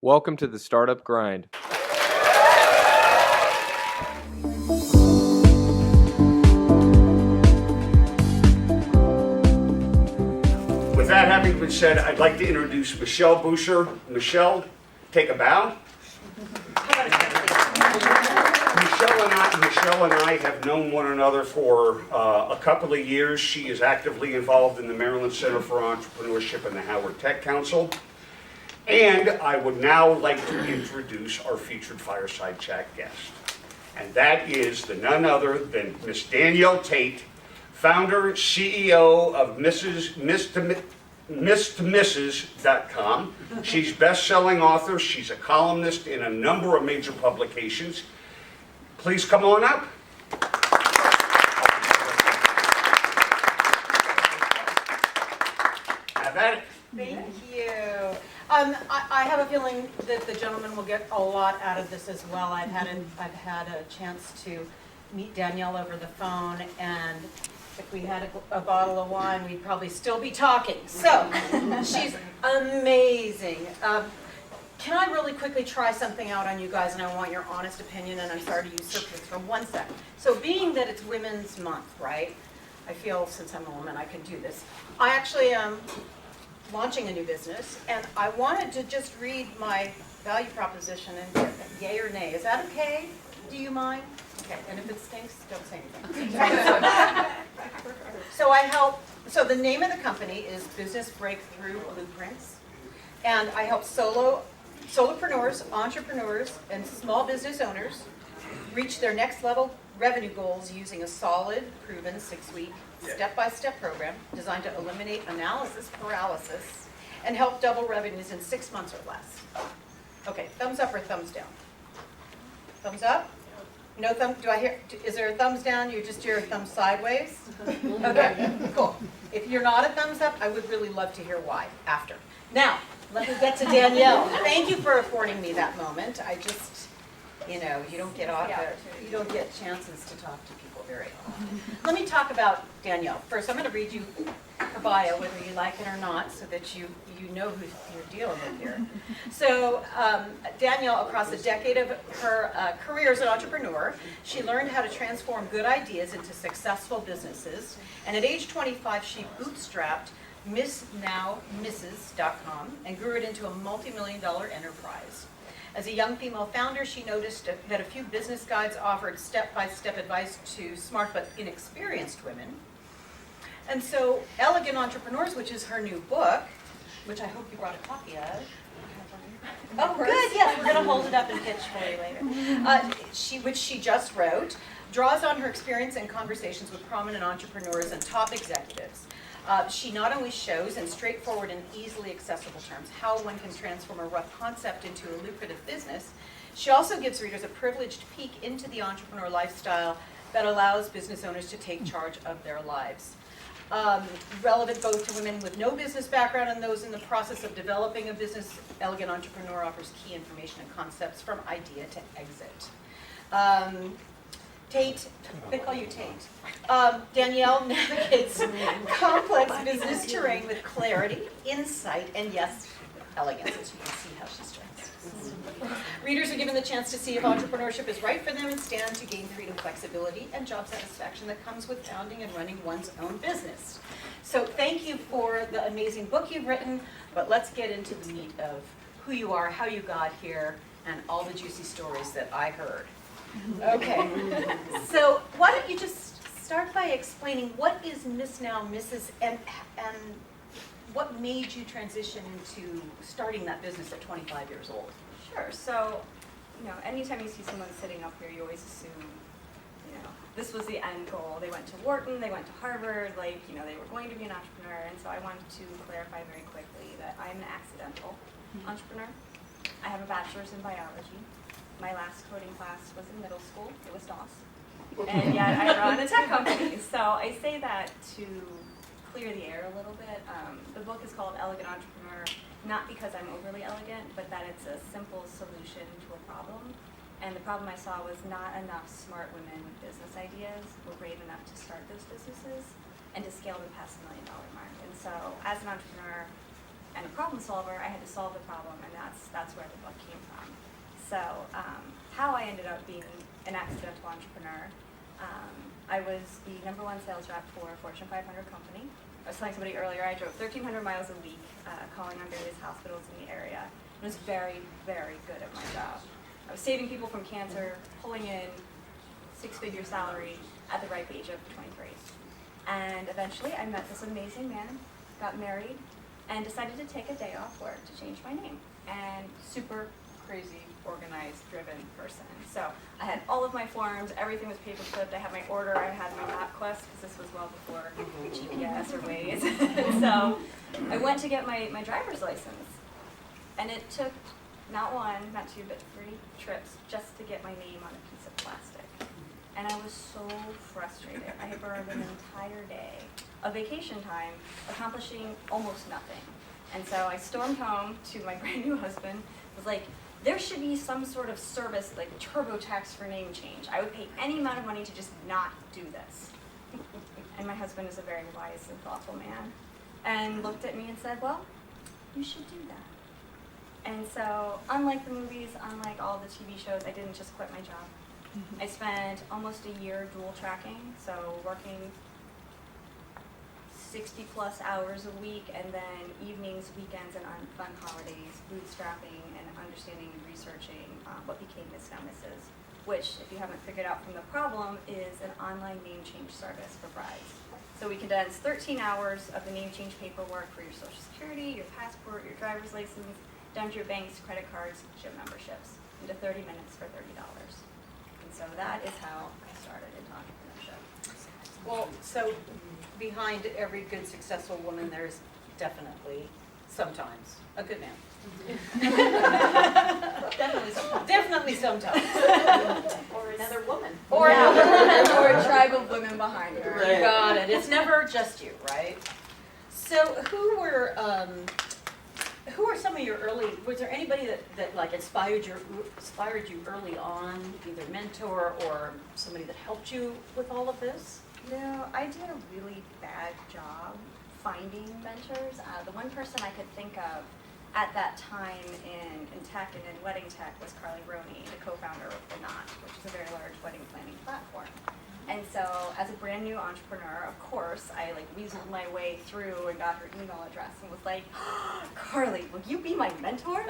Welcome to the Startup Grind. With that having been said, I'd like to introduce Michelle Boucher. Michelle, take a bow. Michelle and I have known one another for a couple of years. She is actively involved in the Maryland Center for Entrepreneurship and the Howard Tech Council. And I would now like to introduce our featured Fireside Chat guest. And that is none other than Miss Danielle Tate, founder, CEO of Miss2Mrs.com. She's best-selling author. She's a columnist in a number of major publications. Please come on up. Thank you. I have a feeling that the gentleman will get a lot out of this as well. I've had a chance to meet Danielle over the phone, and if we had a bottle of wine, we'd probably still be talking. So, she's amazing. Can I really quickly try something out on you guys, and I want your honest opinion, and I'm sorry to usurp this for 1 sec. So being that it's Women's Month, right? I feel since I'm a woman, I can do this. I actually am launching a new business, and I wanted to just read my value proposition and get a yay or nay. Is that okay? Do you mind? Okay, and if it stinks, don't say anything. So the name of the company is Business Breakthrough Blueprints, and I help solopreneurs, entrepreneurs, and small business owners reach their next level revenue goals using a solid, proven 6-week step-by-step program designed to eliminate analysis paralysis and help double revenues in 6 months or less. Okay, thumbs up or thumbs down? Thumbs up? No thumb, is there a thumbs down? You just hear a thumb sideways? Okay, cool. If you're not a thumbs up, I would really love to hear why after. Now, let me get to Danielle. Thank you for affording me that moment. I just, you don't get chances to talk to people very often. Let me talk about Danielle. First, I'm going to read you her bio, whether you like it or not, so that you know who you're dealing with here. So Danielle, across a decade of her career as an entrepreneur, she learned how to transform good ideas into successful businesses. And at age 25, she bootstrapped Miss2Mrs.com and grew it into a multi-million-dollar enterprise. As a young female founder, she noticed that a few business guides offered step-by-step advice to smart but inexperienced women. And so Elegant Entrepreneurs, which is her new book, which I hope you brought a copy of. Oh, good, yes, we're going to hold it up and pitch for you later. Which she just wrote, draws on her experience and conversations with prominent entrepreneurs and top executives. She not only shows in straightforward and easily accessible terms how one can transform a rough concept into a lucrative business, she also gives readers a privileged peek into the entrepreneur lifestyle that allows business owners to take charge of their lives. Relevant both to women with no business background and those in the process of developing a business, Elegant Entrepreneur offers key information and concepts from idea to exit. Tate, they call you Tate. Danielle navigates complex business terrain with clarity, insight, and yes, elegance, as you can see how she's dressed. Readers are given the chance to see if entrepreneurship is right for them and stand to gain freedom, flexibility, and job satisfaction that comes with founding and running one's own business. So thank you for the amazing book you've written, but let's get into the meat of who you are, how you got here, and all the juicy stories that I heard. Okay, so why don't you just start by explaining what is Miss Now Mrs. and what made you transition into starting that business at 25 years old? Sure. So, anytime you see someone sitting up here, you always assume, this was the end goal. They went to Wharton, they went to Harvard, they were going to be an entrepreneur. And so I wanted to clarify very quickly that I'm an accidental entrepreneur. I have a bachelor's in biology. My last coding class was in middle school. It was DOS. And yet I run a tech company. So I say that to clear the air a little bit. The book is called Elegant Entrepreneur, not because I'm overly elegant, but that it's a simple solution to a problem. And the problem I saw was not enough smart women with business ideas were brave enough to start those businesses and to scale them past $1 million mark. And so as an entrepreneur, and a problem solver, I had to solve the problem, and that's where the book came from. So how I ended up being an accidental entrepreneur, I was the #1 sales rep for a Fortune 500 company. I was telling somebody earlier, I drove 1,300 miles a week, calling on various hospitals in the area. I was very, very good at my job. I was saving people from cancer, pulling in 6-figure salary at the ripe age of 23. And eventually I met this amazing man, got married, and decided to take a day off work to change my name. And super crazy, organized, driven person. So I had all of my forms, everything was paper clipped, I had my order, I had my MapQuest, because this was well before GPS or Waze. So I went to get my driver's license. And it took not one, not two, but 3 trips just to get my name on a piece of plastic. And I was so frustrated. I had burned an entire day of vacation time accomplishing almost nothing. And so I stormed home to my brand new husband, was like, there should be some sort of service, like TurboTax for name change. I would pay any amount of money to just not do this. And my husband is a very wise and thoughtful man, and looked at me and said, well, you should do that. And so, unlike the movies, unlike all the TV shows, I didn't just quit my job. I spent almost a year dual tracking, so working 60 plus hours a week, and then evenings, weekends, and on fun holidays, bootstrapping and understanding and researching what became Miss Now Misses, which, if you haven't figured out from the problem, is an online name change service for brides. So we condense 13 hours of the name change paperwork for your Social Security, your passport, your driver's license, down to your banks, credit cards, gym memberships, into 30 minutes for $30. And so that is how I started into entrepreneurship. Well, so behind every good, successful woman, there's definitely, sometimes, a good man. Definitely sometimes. Definitely sometimes. Or another woman. Or another woman. Or a tribe of women behind her. Right. Got it. It's never just you, right? So who were some of your early, was there anybody that like inspired you early on, either mentor or somebody that helped you with all of this? No, I did a really bad job finding mentors. The one person I could think of at that time in tech and in wedding tech was Carly Roney, the co-founder of The Knot, which is a very large wedding planning platform. And so as a brand new entrepreneur, of course, I like weaseled my way through and got her email address and was like, oh, Carly, will you be my mentor?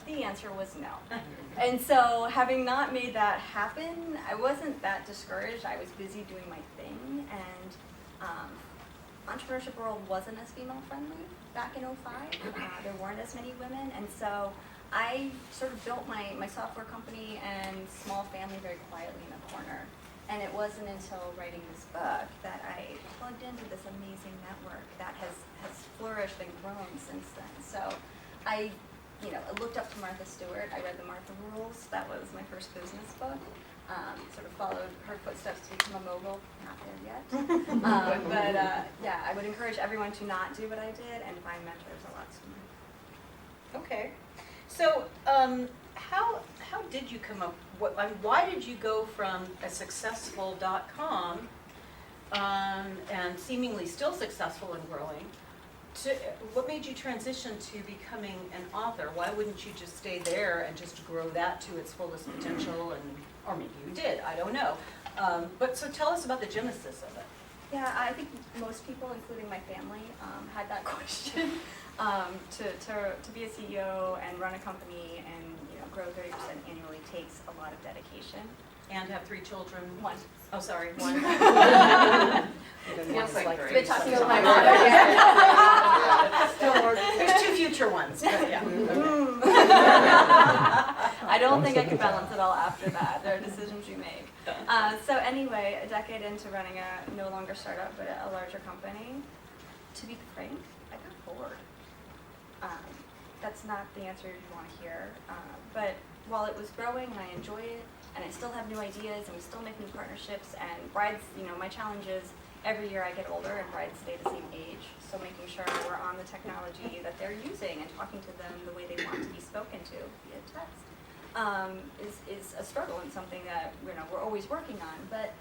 The answer was no. And so having not made that happen, I wasn't that discouraged. I was busy doing my thing, and entrepreneurship world wasn't as female friendly back in '05. There weren't as many women, and so I sort of built my software company and small family very quietly in a corner. And it wasn't until writing this book that I plugged into this amazing network that has flourished and grown since then. So I looked up to Martha Stewart. I read the Martha Rules. That was my first business book. Sort of followed her footsteps to become a mogul. Not there yet. Yeah, I would encourage everyone to not do what I did and find mentors a lot sooner. Okay. So how did you come up, why did you go from a successful .com and seemingly still successful and growing to, what made you transition to becoming an author? Why wouldn't you just stay there and just grow that to its fullest potential, or maybe you did, I don't know. But so tell us about the genesis of it. Yeah, I think most people, including my family, had that question. To be a CEO and run a company and grow 30% annually takes a lot of dedication. And have 3 children. 1. Oh, sorry, 1. Feels like Bit tough to go my Still working. There's 2 future ones, but yeah. I don't think I could balance it all after that. There are decisions you make. So anyway, a decade into running a no longer startup, but a larger company, to be frank, I got bored. That's not the answer you want to hear. But while it was growing and I enjoy it, and I still have new ideas and we still make new partnerships, and brides, my challenge is every year I get older and brides stay the same age. So making sure we're on the technology that they're using and talking to them the way they want to be spoken to via text is a struggle and something that we're always working on. But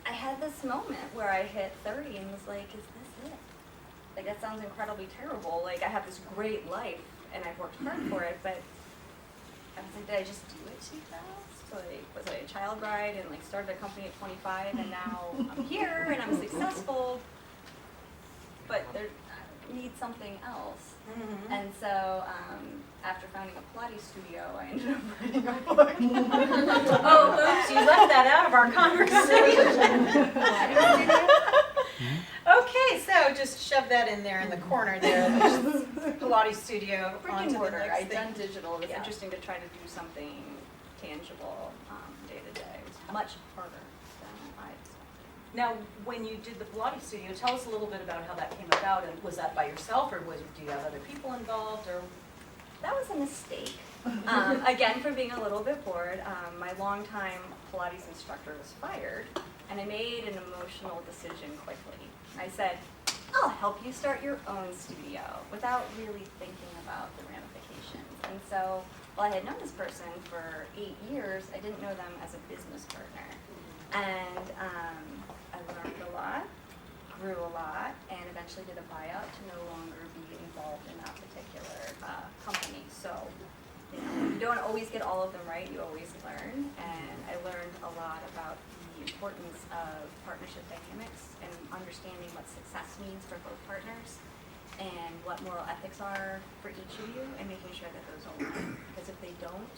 I had this moment where I hit 30 and was like, is this it? like that sounds incredibly terrible. Like I have this great life and I've worked hard for it, but I was like, did I just do it too fast? Like, was I a child bride and like started a company at 25 and now I'm here and I'm successful, but there I need something else. Mhm. And so after founding a Pilates studio, I ended up writing a book. Oh, oops, you left that out of our conversation. Okay, so just shove that in there in the corner there. There's Pilates studio Brick on and to the mortar. next I've thing. done digital. It's Yeah. interesting to try to do something tangible day to day. It's much harder than I expected. Now, when you did the Pilates studio, tell us a little bit about how that came about, and was that by yourself, or do you have other people involved, or? That was a mistake. Again, for being a little bit bored, my longtime Pilates instructor was fired, and I made an emotional decision quickly. I said, I'll help you start your own studio without really thinking about the ramifications. And so, while I had known this person for 8 years, I didn't know them as a business partner. And I learned a lot, grew a lot, and eventually did a buyout to no longer be involved in that particular company. So, you don't always get all of them right, you always learn. And I learned a lot about the importance of partnership dynamics and understanding what success means for both partners and what moral ethics are for each of you and making sure that those align. Because if they don't,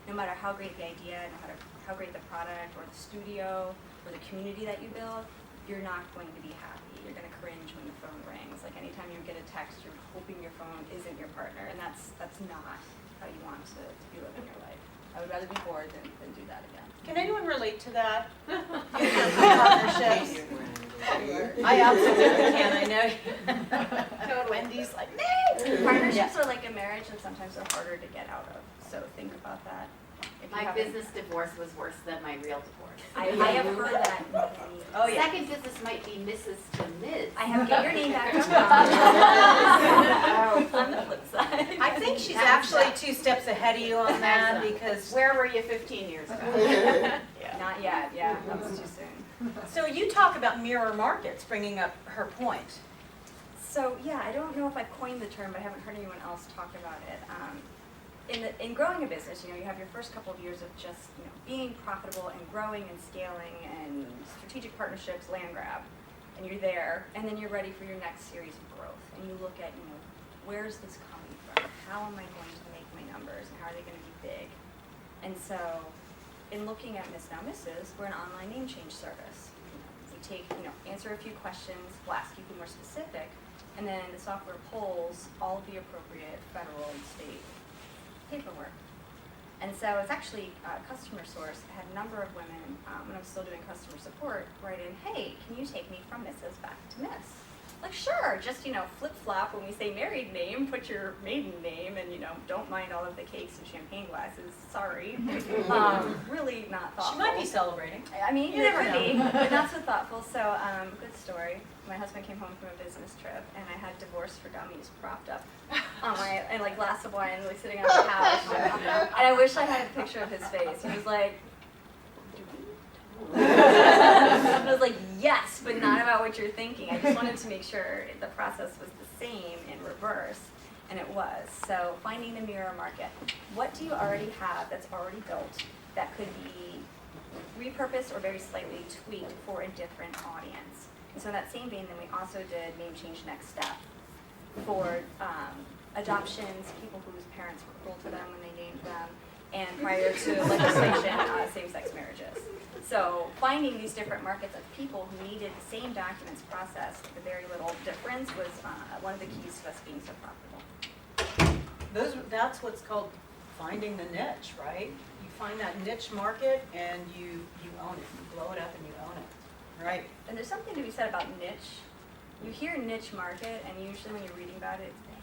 no matter how great the idea, no matter how great the product or the studio or the community that you build, you're not going to be happy. You're going to cringe when the phone rings. Like anytime you get a text, you're hoping your phone isn't your partner, and that's not how you want to be living your life. I would rather be bored than do that again. Can anyone relate to that? Partnerships? I absolutely can, I know. Wendy's like, no! Partnerships are like a marriage, and sometimes they're harder to get out of. So think about that. If you My haven't- business divorce was worse than my real divorce. I have heard that. Oh, yeah. Second business might be Mrs. to Ms. I have get your name back. On the flip side. I think she's actually 2 steps ahead of you on that, because, Where were you 15 years ago? Not yet. Yeah, that was too soon. so you talk about mirror markets, bringing up her point. So yeah, I don't know if I've coined the term, but I haven't heard anyone else talk about it. In growing a business, you have your first couple of years of just being profitable and growing and scaling and strategic partnerships, land grab, and you're there, and then you're ready for your next series of growth, and you look at where's this coming from? How am I going to make my numbers, and how are they going to be big? And so, in looking at Miss Now Mrs., we're an online name change service. We take answer a few questions, we'll ask you to be more specific, and then the software pulls all of the appropriate federal and state paperwork. And so it's actually customer source. I had a number of women, when I was still doing customer support, write in, hey, can you take me from Mrs. back to Miss? Like, sure, just, flip-flop when we say married name, put your maiden name, and, don't mind all of the cakes and champagne glasses, sorry. Really not thoughtful. She might be celebrating. I mean, You it never could know. be, but not so thoughtful. So, good story. My husband came home from a business trip, and I had Divorce for Dummies propped up on and like glass of wine, like sitting on the couch. And I wish I had a picture of his face. He was like, "Do we?" I was like, "Yes, but not about what you're thinking." I just wanted to make sure the process was the same in reverse, and it was. So, finding the mirror market. What do you already have that's already built that could be repurposed or very slightly tweaked for a different audience? And so in that same vein, then we also did Name Change Next Step for adoptions, people whose parents were cruel to them when they named them, and prior to legislation, same-sex marriages. So finding these different markets of people who needed the same documents processed, the very little difference was one of the keys to us being so profitable. That's what's called finding the niche, right? You find that niche market and you own it. You blow it up and you own it, right? And there's something to be said about niche. You hear niche market, and usually when you're reading about it, it's big.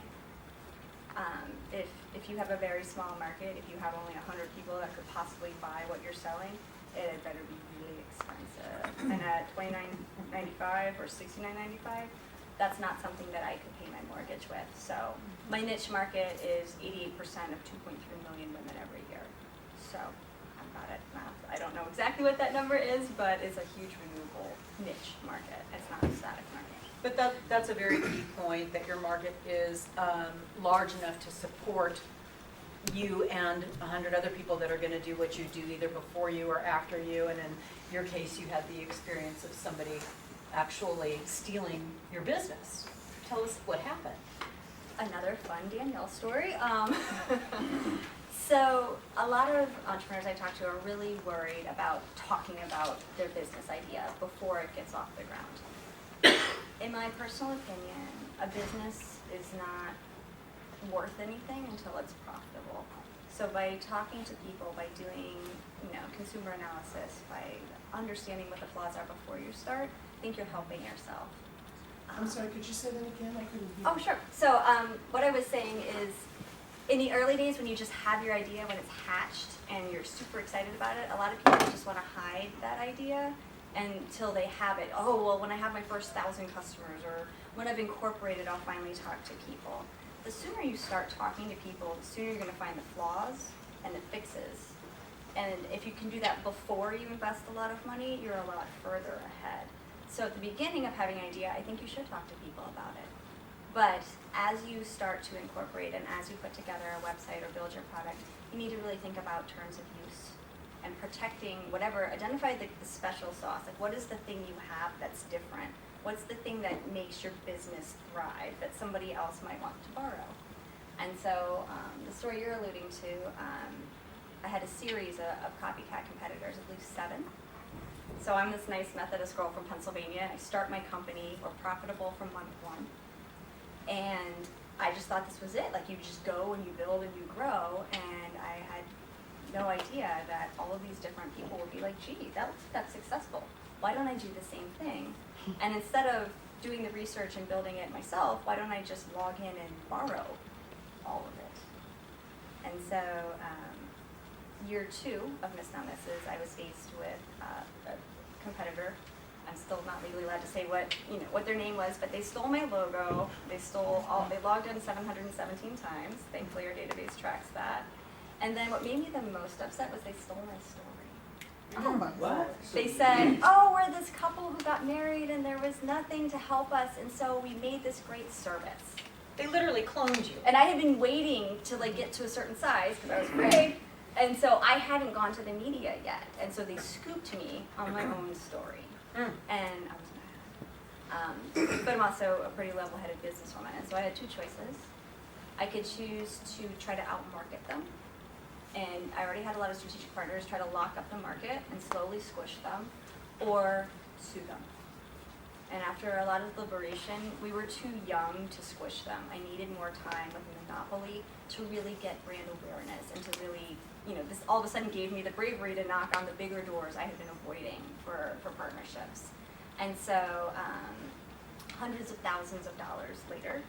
If you have a very small market, if you have only 100 people that could possibly buy what you're selling, it better be really expensive. And at $29.95 or $69.95, that's not something that I could pay my mortgage with. So my niche market is 88% of 2.3 million women every year. So I've got it math. I don't know exactly what that number is, but it's a huge renewable niche market. It's not a static market. But that's a very key point, that your market is large enough to support you and 100 other people that are going to do what you do either before you or after you. And in your case, you had the experience of somebody actually stealing your business. Tell us what happened. Another fun Danielle story. So a lot of entrepreneurs I talk to are really worried about talking about their business idea before it gets off the ground. In my personal opinion, a business is not worth anything until it's profitable. So by talking to people, by doing, consumer analysis, by understanding what the flaws are before you start, I think you're helping yourself. I'm sorry, could you say that again? I couldn't hear. Oh, sure. So what I was saying is, in the early days when you just have your idea, when it's hatched and you're super excited about it, a lot of people just want to hide that idea until they have it. Oh, well, when I have my first 1,000 customers, or when I've incorporated, I'll finally talk to people. The sooner you start talking to people, the sooner you're going to find the flaws and the fixes. And if you can do that before you invest a lot of money, you're a lot further ahead. So at the beginning of having an idea, I think you should talk to people about it. But as you start to incorporate and as you put together a website or build your product, you need to really think about terms of use and protecting whatever, identify the special sauce. Like, what is the thing you have that's different? What's the thing that makes your business thrive that somebody else might want to borrow? And so the story you're alluding to, I had a series of copycat competitors, I believe 7. So I'm this nice Methodist girl from Pennsylvania. I start my company. We're profitable from month 1. And I just thought this was it. Like, you just go and you build and you grow. And I had no idea that all of these different people would be like, gee, that's successful. Why don't I do the same thing? And instead of doing the research and building it myself, why don't I just log in and borrow all of it? And so year 2 of Miss Not Misses, I was faced with a competitor. I'm still not legally allowed to say what their name was, but they stole my logo. They logged in 717 times. Thankfully, our database tracks that. And then what made me the most upset was they stole my story. Oh my God. They said, oh, we're this couple who got married and there was nothing to help us, and so we made this great service. They literally cloned you. And I had been waiting to get to a certain size because I was afraid. And so I hadn't gone to the media yet. And so they scooped me on my own story. And I was mad. But I'm also a pretty level-headed businesswoman. And so I had 2 choices. I could choose to try to outmarket them. And I already had a lot of strategic partners, try to lock up the market and slowly squish them, or sue them. And after a lot of deliberation, we were too young to squish them. I needed more time with Monopoly to really get brand awareness and to really, this all of a sudden gave me the bravery to knock on the bigger doors I had been avoiding for partnerships. And so hundreds of thousands of dollars later,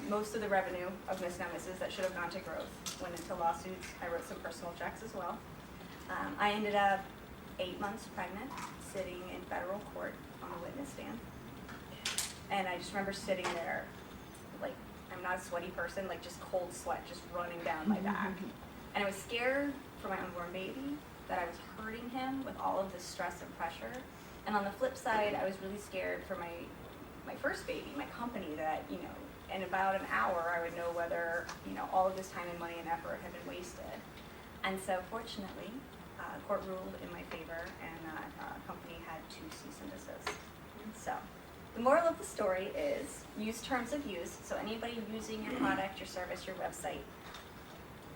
most of the revenue of Miss Not Misses that should have gone to growth went into lawsuits. I wrote some personal checks as well. I ended up 8 months pregnant, sitting in federal court on the witness stand. And I just remember sitting there, I'm not a sweaty person, just cold sweat just running down my back. And I was scared for my unborn baby, that I was hurting him with all of this stress and pressure. And on the flip side, I was really scared for my first baby, my company, that, in about an hour, I would know whether, all of this time and money and effort had been wasted. And so fortunately, court ruled in my favor, and that company had 2 cease and desist. So the moral of the story is use terms of use. So anybody using your product, your service, your website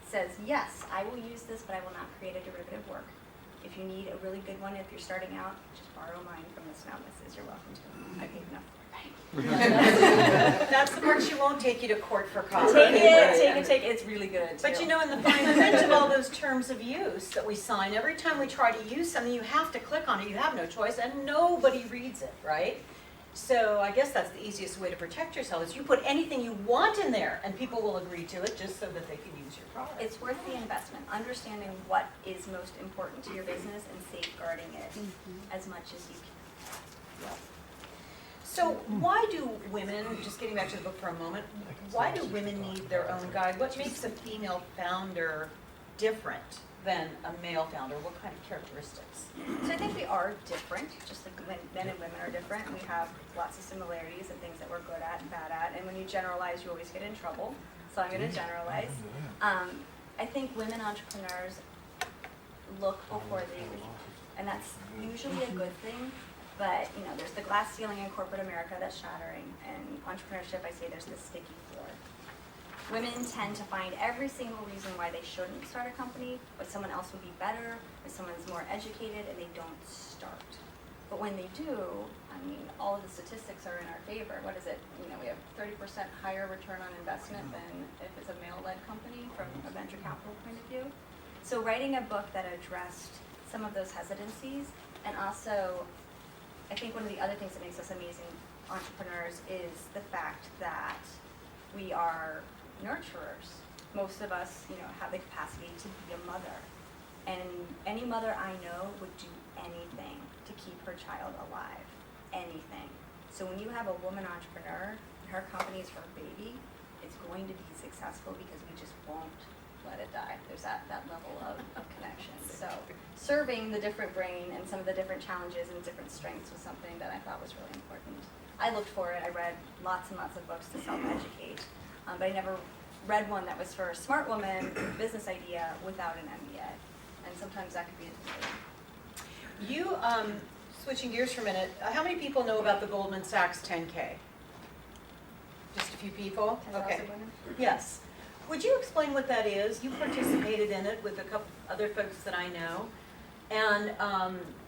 says, yes, I will use this, but I will not create a derivative work. If you need a really good one, if you're starting out, just borrow mine from Miss Not Misses. You're welcome to. I paid enough for it. That's the part she won't take you to court for copy. Take it. It's really good. But too. in the fine print of all those terms of use that we sign, every time we try to use something, you have to click on it. You have no choice, and nobody reads it, right? So I guess that's the easiest way to protect yourself, is you put anything you want in there, and people will agree to it just so that they can use your product. It's worth the investment, understanding what is most important to your business and safeguarding it as much as you can. Yep. So why do women, just getting back to the book for a moment, why do women need their own guide? What makes a female founder different than a male founder? What kind of characteristics? So I think we are different, just like men and women are different. We have lots of similarities and things that we're good at and bad at. And when you generalize, you always get in trouble. So I'm going to generalize. I think women entrepreneurs look before they leap, and that's usually a good thing. But you know, there's the glass ceiling in corporate America that's shattering, and entrepreneurship, I say there's this sticky floor. Women tend to find every single reason why they shouldn't start a company, or someone else would be better, or someone's more educated, and they don't start. But when they do, I mean, all of the statistics are in our favor. What is it? You know, we have 30% higher return on investment than if it's a male-led company from a venture capital point of view. So writing a book that addressed some of those hesitancies, and also, I think one of the other things that makes us amazing entrepreneurs is the fact that we are nurturers. Most of us, you know, have the capacity to be a mother. And any mother I know would do anything to keep her child alive. Anything. So when you have a woman entrepreneur, and her company is her baby, it's going to be successful because we just won't let it die. There's that level of connection. So serving the different brain and some of the different challenges and different strengths was something that I thought was really important. I looked for it. I read lots and lots of books to self-educate, but I never read one that was for a smart woman with a business idea without an MBA. And sometimes that could be intimidating. You, switching gears for a minute, how many people know about the Goldman Sachs 10K? Just a few people? As well as Okay. a woman. Yes. Would you explain what that is? You participated in it with a couple other folks that I know, and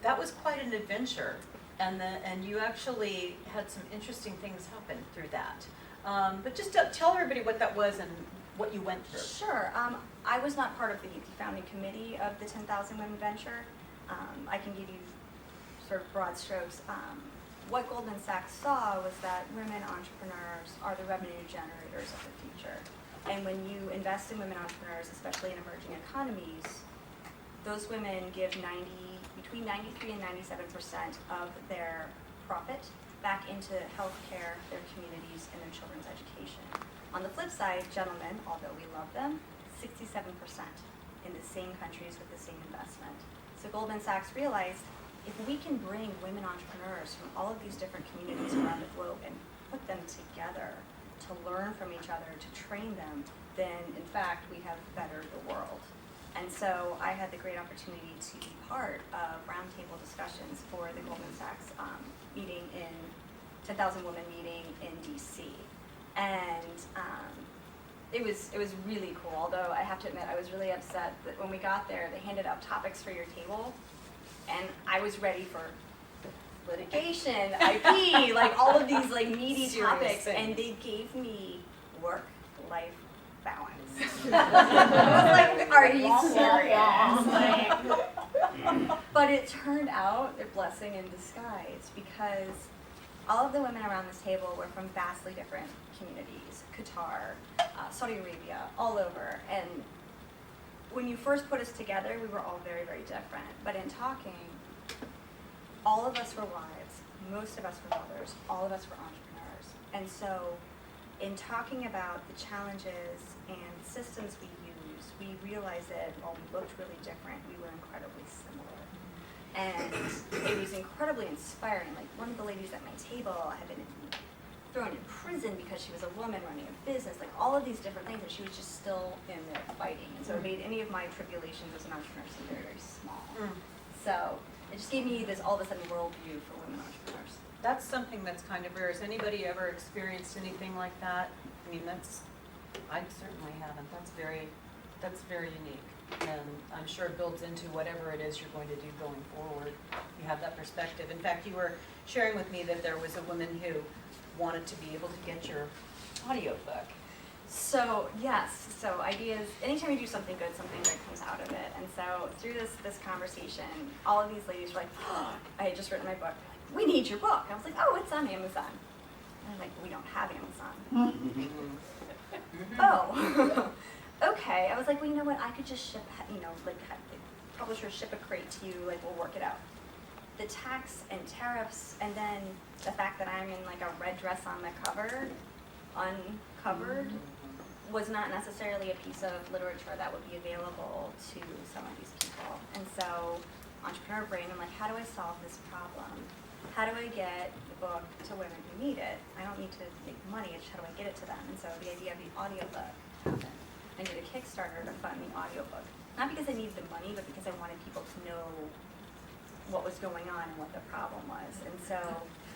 that was quite an adventure. And you actually had some interesting things happen through that. But just tell everybody what that was and what you went through. Sure. I was not part of the founding committee of the 10,000 Women Venture. I can give you sort of broad strokes. What Goldman Sachs saw was that women entrepreneurs are the revenue generators of the future. And when you invest in women entrepreneurs, especially in emerging economies, those women give between 93 and 97% of their profit back into healthcare, their communities, and their children's education. On the flip side, gentlemen, although we love them, 67% in the same countries with the same investment. So Goldman Sachs realized if we can bring women entrepreneurs from all of these different communities around the globe and put them together to learn from each other, to train them, then in fact we have bettered the world. And so I had the great opportunity to be part of roundtable discussions for the Goldman Sachs meeting in 10,000 Women meeting in DC. And it was really cool, although I have to admit I was really upset that when we got there they handed out topics for your table and I was ready for litigation, IP, like all of these like meaty Serious topics, things. and they gave me work-life balance. I was like, are you serious? Like, but it turned out a blessing in disguise because all of the women around this table were from vastly different communities, Qatar, Saudi Arabia, all over. And when you first put us together, we were all very, very different. But in talking, all of us were wives, most of us were mothers, all of us were entrepreneurs. And so in talking about the challenges and systems we use, we realized that while we looked really different, we were incredibly similar. And it was incredibly inspiring. Like one of the ladies at my table had been thrown in prison because she was a woman running a business, like all of these different things, and she was just still in there fighting. And so it made any of my tribulations as an entrepreneur seem very, very small. So it just gave me this all of a sudden worldview for women entrepreneurs. That's something that's kind of rare. Has anybody ever experienced anything like that? I mean, I certainly haven't. That's very unique. And I'm sure it builds into whatever it is you're going to do going forward. You have that perspective. In fact, you were sharing with me that there was a woman who wanted to be able to get your audiobook. So yes, so ideas, anytime you do something good comes out of it. And so through this conversation, all of these ladies were like, oh, I had just written my book. They're like, we need your book. I was like, oh, it's on Amazon. And I'm like, we don't have Amazon. Oh, okay. I was like, well, you know what? I could just ship, like have the publisher ship a crate to you, like we'll work it out. The tax and tariffs, and then the fact that I'm in like a red dress on the cover, uncovered, was not necessarily a piece of literature that would be available to some of these people. And so, entrepreneur brain, I'm like, how do I solve this problem? How do I get the book to women who need it? I don't need to make money, it's just how do I get it to them? And so the idea of the audiobook happened. I did a Kickstarter to fund the audiobook. Not because I needed the money, but because I wanted people to know what was going on and what the problem was. And so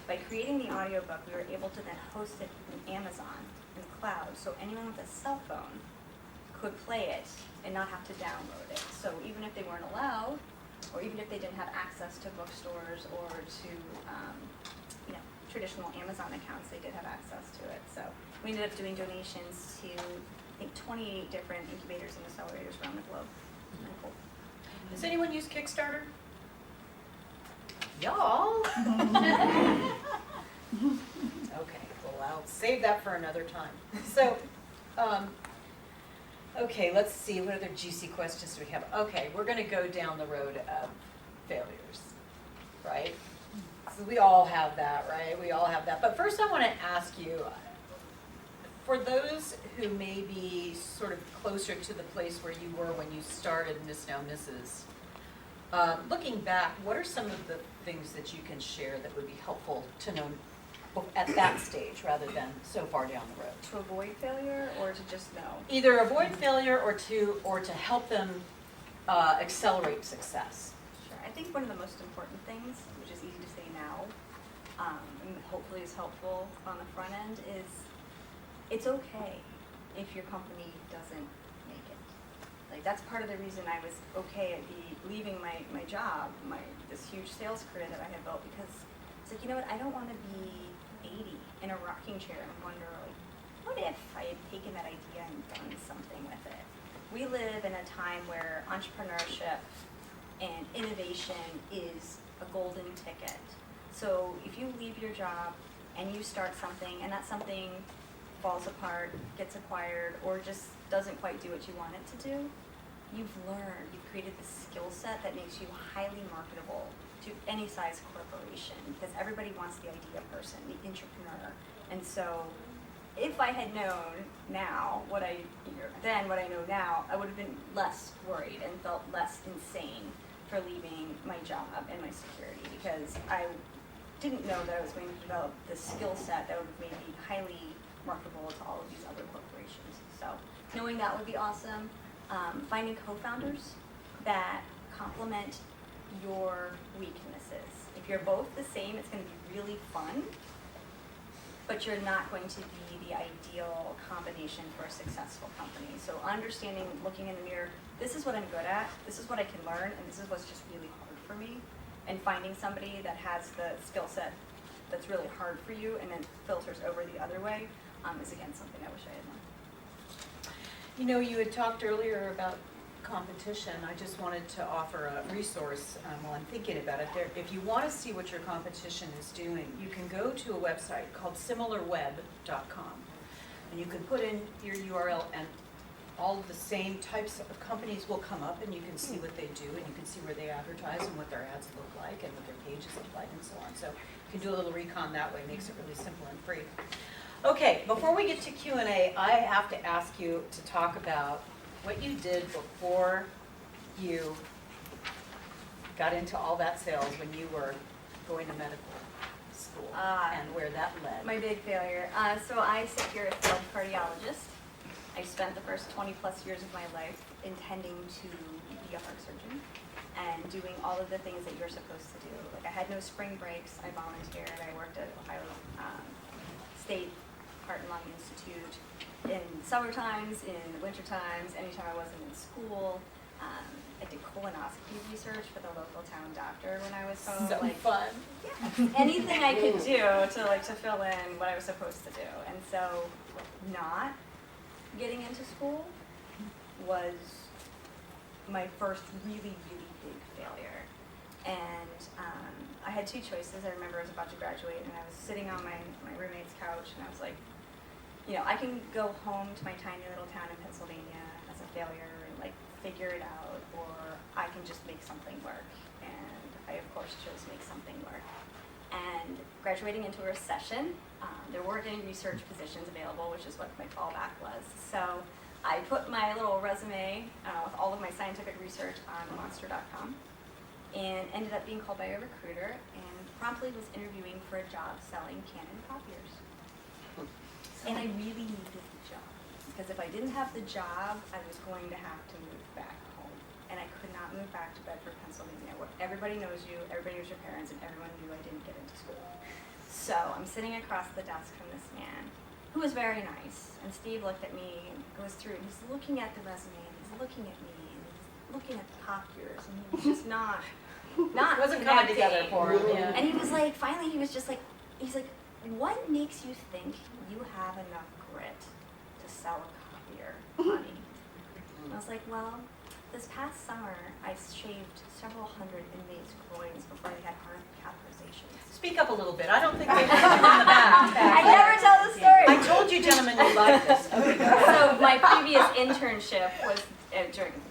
by creating the audiobook, we were able to then host it in Amazon in the cloud, so anyone with a cell phone could play it and not have to download it. So even if they weren't allowed, or even if they didn't have access to bookstores or to traditional Amazon accounts, they did have access to it. So we ended up doing donations to, I think, 28 different incubators and accelerators around the globe. Really cool. Does anyone use Kickstarter? Y'all? Okay, well, I'll save that for another time. So, okay, let's see, what other juicy questions do we have? Okay, we're gonna go down the road of failures, right? So we all have that, right? We all have that. But first I wanna ask you, for those who may be sort of closer to the place where you were when you started Miss Now Mrs., looking back, what are some of the things that you can share that would be helpful to know at that stage rather than so far down the road? To avoid failure or to just know? Either avoid failure or to help them accelerate success. Sure. I think one of the most important things, which is easy to say now, and hopefully is helpful on the front end, is it's okay if your company doesn't make it. Like, that's part of the reason I was okay at leaving my job, this huge sales career that I had built, because it's like, you know what, I don't want to be 80 in a rocking chair and wonder, like, what if I had taken that idea and done something with it? We live in a time where entrepreneurship and innovation is a golden ticket. So if you leave your job and you start something and that something falls apart, gets acquired, or just doesn't quite do what you want it to do, you've learned, you've created this skill set that makes you highly marketable to any size corporation, because everybody wants the idea person, the entrepreneur. And so if I had known now what I know now, I would have been less worried and felt less insane for leaving my job and my security, because I didn't know that I was going to develop this skill set that would have made me highly marketable to all of these other corporations. So knowing that would be awesome. Finding co-founders that complement your weaknesses. If you're both the same, it's going to be really fun, but you're not going to be the ideal combination for a successful company. So understanding, looking in the mirror, this is what I'm good at, this is what I can learn, and this is what's just really hard for me. And finding somebody that has the skill set that's really hard for you and then filters over the other way is, again, something I wish I had known. You know, you had talked earlier about competition. I just wanted to offer a resource while I'm thinking about it. If you want to see what your competition is doing, you can go to a website called similarweb.com, and you can put in your URL, and all of the same types of companies will come up, and you can see what they do, and you can see where they advertise and what their ads look like and what their pages look like and so on. So you can do a little recon that way. It makes it really simple and free. Okay, before we get to Q&A, I have to ask you to talk about what you did before you got into all that sales when you were going to medical school and where that led. My big failure. So I sit here as a cardiologist. I spent the first 20 plus years of my life intending to be a heart surgeon and doing all of the things that you're supposed to do. Like, I had no spring breaks. I volunteered. I worked at Ohio State Heart and Lung Institute in summer times, in winter times, anytime I wasn't in school. I did colonoscopy research for the local town doctor when I was home. So fun. Yeah, anything I could do to fill in what I was supposed to do. And so not getting into school was my first really, really big failure. And I had two choices. I remember I was about to graduate and I was sitting on my roommate's couch and I was like, you know, I can go home to my tiny little town in Pennsylvania as a failure and like figure it out, or I can just make something work. And I of course chose make something work. and graduating into a recession, there weren't any research positions available, which is what my fallback was. So I put my little resume with all of my scientific research on monster.com and ended up being called by a recruiter and promptly was interviewing for a job selling Canon copiers. And I really needed the job because if I didn't have the job, I was going to have to move back home. And I could not move back to Bedford, Pennsylvania, where everybody knows you, everybody knows your parents, and everyone knew I didn't get into school. So I'm sitting across the desk from this man who was very nice. And Steve looked at me and goes through, and he's looking at the resume, and he's looking at me, and he's looking at the copiers, and he was just not It wasn't coming together for him. Yeah. And he was like, finally he was just like, he's like, what makes you think you have enough grit to sell a copier, honey? And I was like, well, this past summer I shaved several hundred inmates' groins before they had heart catheterizations. Speak up a little bit. I don't think they heard you in the back. I never tell the story. I told you, gentlemen, you like this. So my previous internship was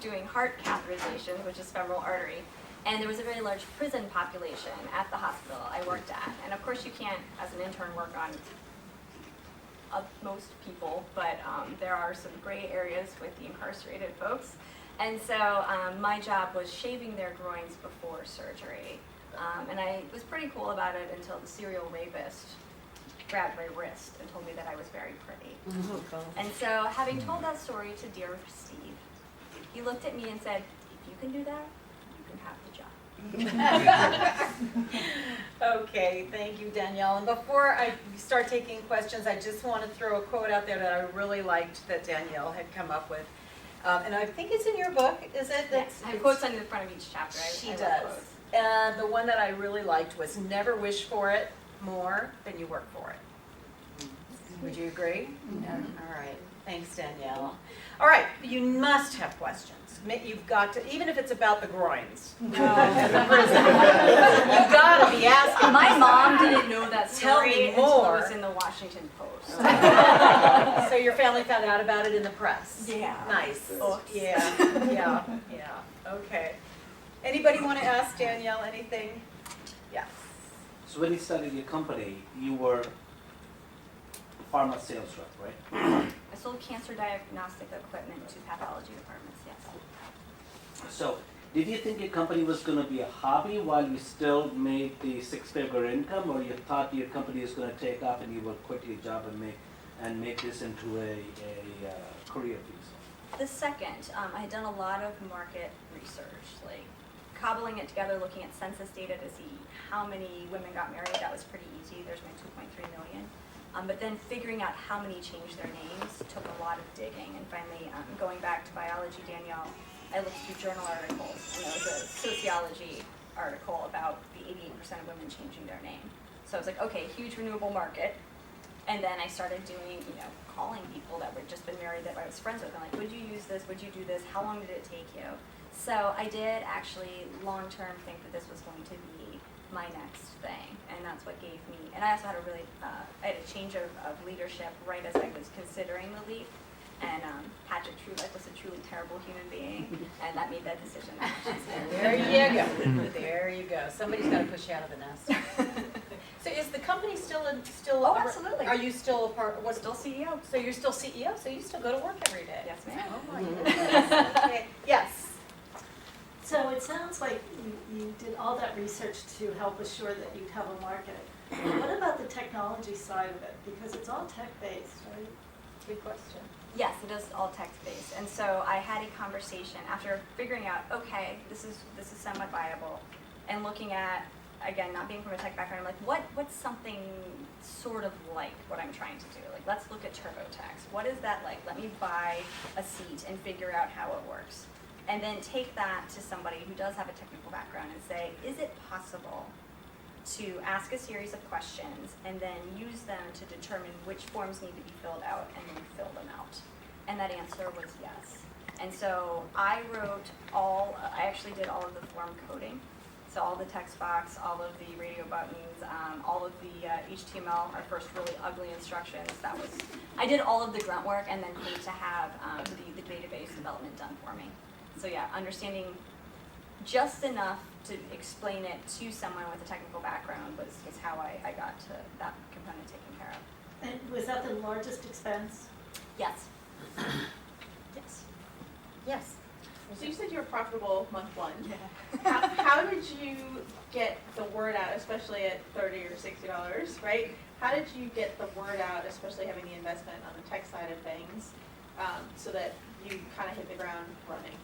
doing heart catheterizations, which is femoral artery. And there was a very large prison population at the hospital I worked at. And of course you can't, as an intern, work on most people, but there are some gray areas with the incarcerated folks. And so my job was shaving their groins before surgery. And I was pretty cool about it until the serial rapist grabbed my wrist and told me that I was very pretty. And so having told that story to dear Steve, he looked at me and said, if you can do that, you can have the job. Okay, thank you, Danielle. And before I start taking questions, I just want to throw a quote out there that I really liked that Danielle had come up with. And I think it's in your book, is it? Yes, I have quotes on the front of each chapter. She I love does. quotes. And the one that I really liked was never wish for it more than you work for it. Would you agree? Yeah. All right. Thanks, Danielle. All right. You must have questions. You've got to, even if it's about the groins in the prison, you've got to be asking. My mom didn't know that Tell story me until more. it was in the Washington Post. So your family found out about it in the press? Yeah. Nice. Oops. Yeah. Okay. Anybody want to ask Danielle anything? Yes. So when you started your company, you were pharma sales rep, right? I sold cancer diagnostic equipment to pathology departments, yes. So did you think your company was going to be a hobby while you still made the six-figure income, or you thought your company was going to take off and you would quit your job and make this into a career piece? The second, I had done a lot of market research, like cobbling it together, looking at census data to see how many women got married. That was pretty easy. There's my 2.3 million. But then figuring out how many changed their names took a lot of digging. And finally, going back to biology, Danielle, I looked through journal articles, and there was a sociology article about the 88% of women changing their name. So I was like, okay, huge renewable market. And then I started doing, calling people that were just been married that I was friends with. I'm like, would you use this? Would you do this? How long did it take you? So I did actually long-term think that this was going to be my next thing, and that's what gave me, and I also had I had a change of leadership right as I was considering the leap, and Patrick Truelife was a truly terrible human being, and that made that decision that much easier. There you go. There you go. Somebody's got to push you out of the nest. So is the company still? Oh, absolutely. Are you still a part? What? Still CEO. So you're still CEO. So you still go to work every day. Yes, ma'am. Oh my goodness. Okay. Yes. So it sounds like you did all that research to help assure that you'd have a market. What about the technology side of it? Because it's all tech-based, right? Good question. Yes, it is all text-based, and so I had a conversation after figuring out, okay, this is semi-viable, and looking at, again, not being from a tech background, I'm like, what's something sort of like what I'm trying to do? Like, let's look at TurboTax. What is that like? Let me buy a seat and figure out how it works. And then take that to somebody who does have a technical background and say, is it possible to ask a series of questions and then use them to determine which forms need to be filled out and then fill them out? And that answer was yes. And so I actually did all of the form coding. So all the text box, all of the radio buttons, all of the HTML, our first really ugly instructions. I did all of the grunt work and then paid to have the database development done for me. So yeah, understanding just enough to explain it to someone with a technical background is how I got to that component taken care of. And was that the largest expense? Yes. Yes. Yes. So you said you were profitable month one. Yeah. How did you get the word out, especially at $30 or $60, right? How did you get the word out, especially having the investment on the tech side of things, so that you kind of hit the ground running?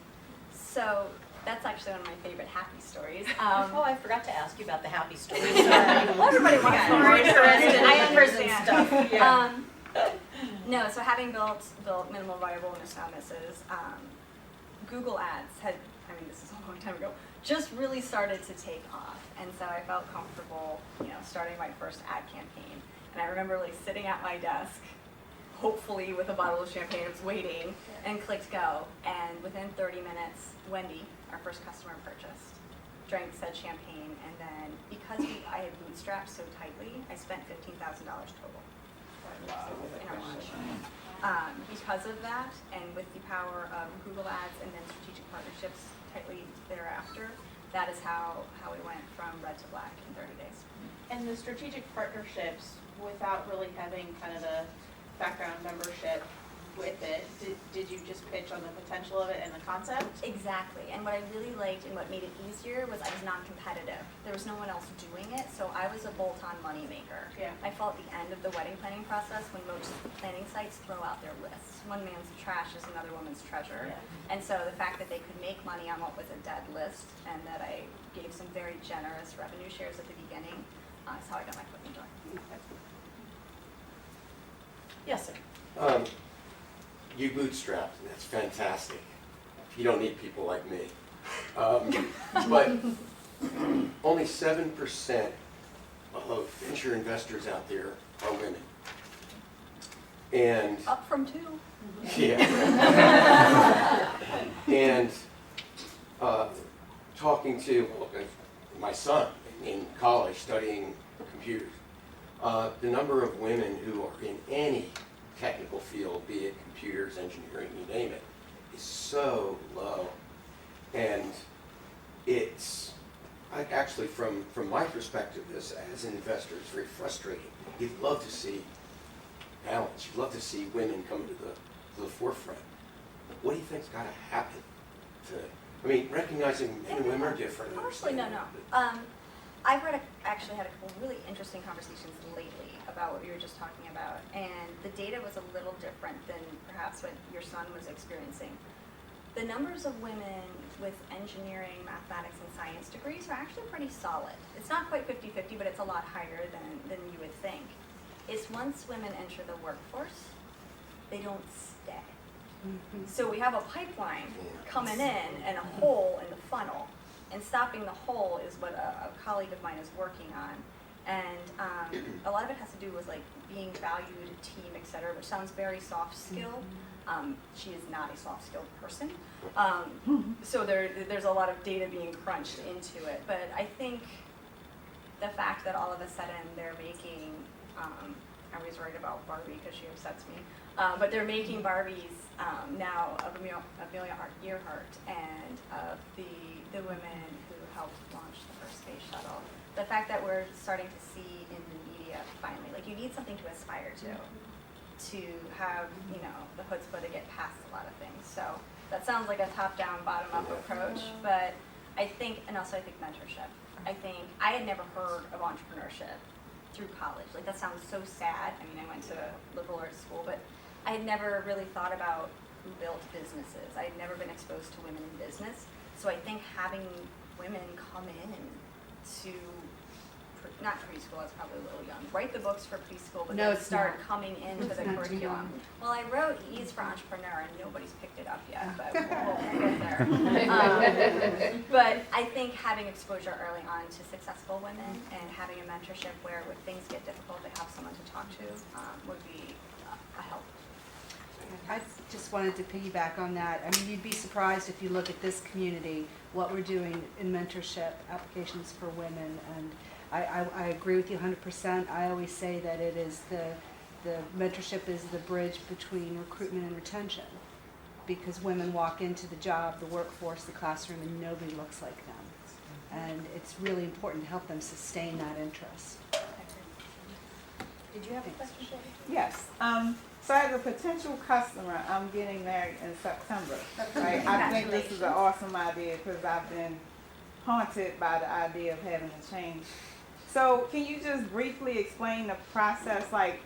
So that's actually one of my favorite happy stories. Oh, I forgot to ask you about the happy story. Sorry. Well, everybody wants Yeah, some we're more. interested in I prison understand. stuff. Yeah. No, so having built minimal viable miss now misses, Google Ads had, I mean, this is a long time ago, just really started to take off. And so I felt comfortable, starting my first ad campaign. And I remember like sitting at my desk, hopefully with a bottle of champagne, I was waiting, and clicked go. And within 30 minutes, Wendy, our first customer, purchased, drank said champagne, and then because I had bootstrapped so tightly, I spent $15,000 total in our launch. Because of that, and with the power of Google Ads and then strategic partnerships tightly thereafter, that is how we went from red to black in 30 days. And the strategic partnerships, without really having kind of the background membership with it, did you just pitch on the potential of it and the concept? Exactly, and what I really liked and what made it easier was I was non-competitive. There was no one else doing it, so I was a bolt-on moneymaker. Yeah. I felt at the end of the wedding planning process when most planning sites throw out their lists. One man's trash is another woman's treasure. Yeah. And so the fact that they could make money on what was a dead list and that I gave some very generous revenue shares at the beginning is how I got my foot in the door. Yes, sir. You bootstrapped, and that's fantastic. You don't need people like me. But only 7% of venture investors out there are women. And Up from 2. yeah. And talking to my son in college studying computers, the number of women who are in any technical field, be it computers, engineering, you name it, is so low. And it's actually, from my perspective as an investor, it's very frustrating. You'd love to see balance. You'd love to see women come to the forefront. What do you think's got to happen recognizing men and women are different? Honestly, no. I've actually had a couple really interesting conversations lately about what you were just talking about, and the data was a little different than perhaps what your son was experiencing. The numbers of women with engineering, mathematics, and science degrees are actually pretty solid. It's not quite 50-50, but it's a lot higher than you would think. It's once women enter the workforce, they don't stay. So we have a pipeline coming in and a hole in the funnel. And stopping the hole is what a colleague of mine is working on. And a lot of it has to do with like being valued, team, et cetera, which sounds very soft skill. She is not a soft skilled person. So there's a lot of data being crunched into it. But I think the fact that all of a sudden they're making, I'm always worried about Barbie because she upsets me, but they're making Barbies now of Amelia Earhart and of the women who helped launch the first space shuttle. The fact that we're starting to see in the media finally, like you need something to aspire to have, the chutzpah to get past a lot of things. So that sounds like a top-down, bottom-up approach, but I think mentorship. I had never heard of entrepreneurship through college. Like that sounds so sad. I mean, I went to liberal arts school, but I had never really thought about who built businesses. I had never been exposed to women in business. So I think having women come in to, not preschool, that's probably a little young, write the books for preschool, but No, then it's start not. coming into It's the not too curriculum. young. Well, I wrote E's for Entrepreneur and nobody's picked it up yet, but we'll get there. But I think having exposure early on to successful women and having a mentorship where when things get difficult, they have someone to talk to would be a help. I just wanted to piggyback on that. I mean, you'd be surprised if you look at this community, what we're doing in mentorship applications for women. And I agree with you 100%. I always say that it is the mentorship is the bridge between recruitment and retention, because women walk into the job, the workforce, the classroom, and nobody looks like them. And it's really important to help them sustain that interest. Did you have a question, Shannon? Yes. So as a potential customer, I'm getting married in September. Right? I think this is an awesome idea because I've been haunted by the idea of having to change. So can you just briefly explain the process, like,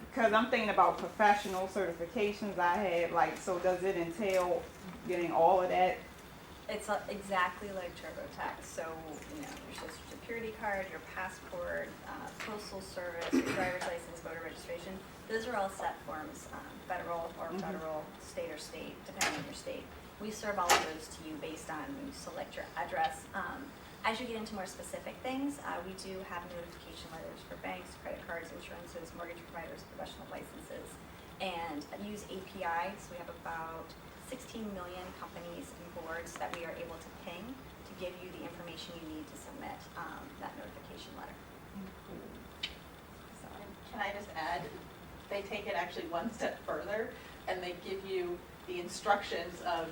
because I'm thinking about professional certifications I have, like, so does it entail getting all of that? It's exactly like TurboTax. So, you know, your social security card, your passport, postal service, your driver's license, voter registration. Those are all set forms, federal or federal, state or state, depending on your state. We serve all of those to you based on when you select your address. As you get into more specific things, we do have notification letters for banks, credit cards, insurances, mortgage providers, professional licenses, and use APIs. We have about 16 million companies and boards that we are able to ping to give you the information you need to submit that notification letter. So, Can I just add, they take it actually one step further and they give you the instructions of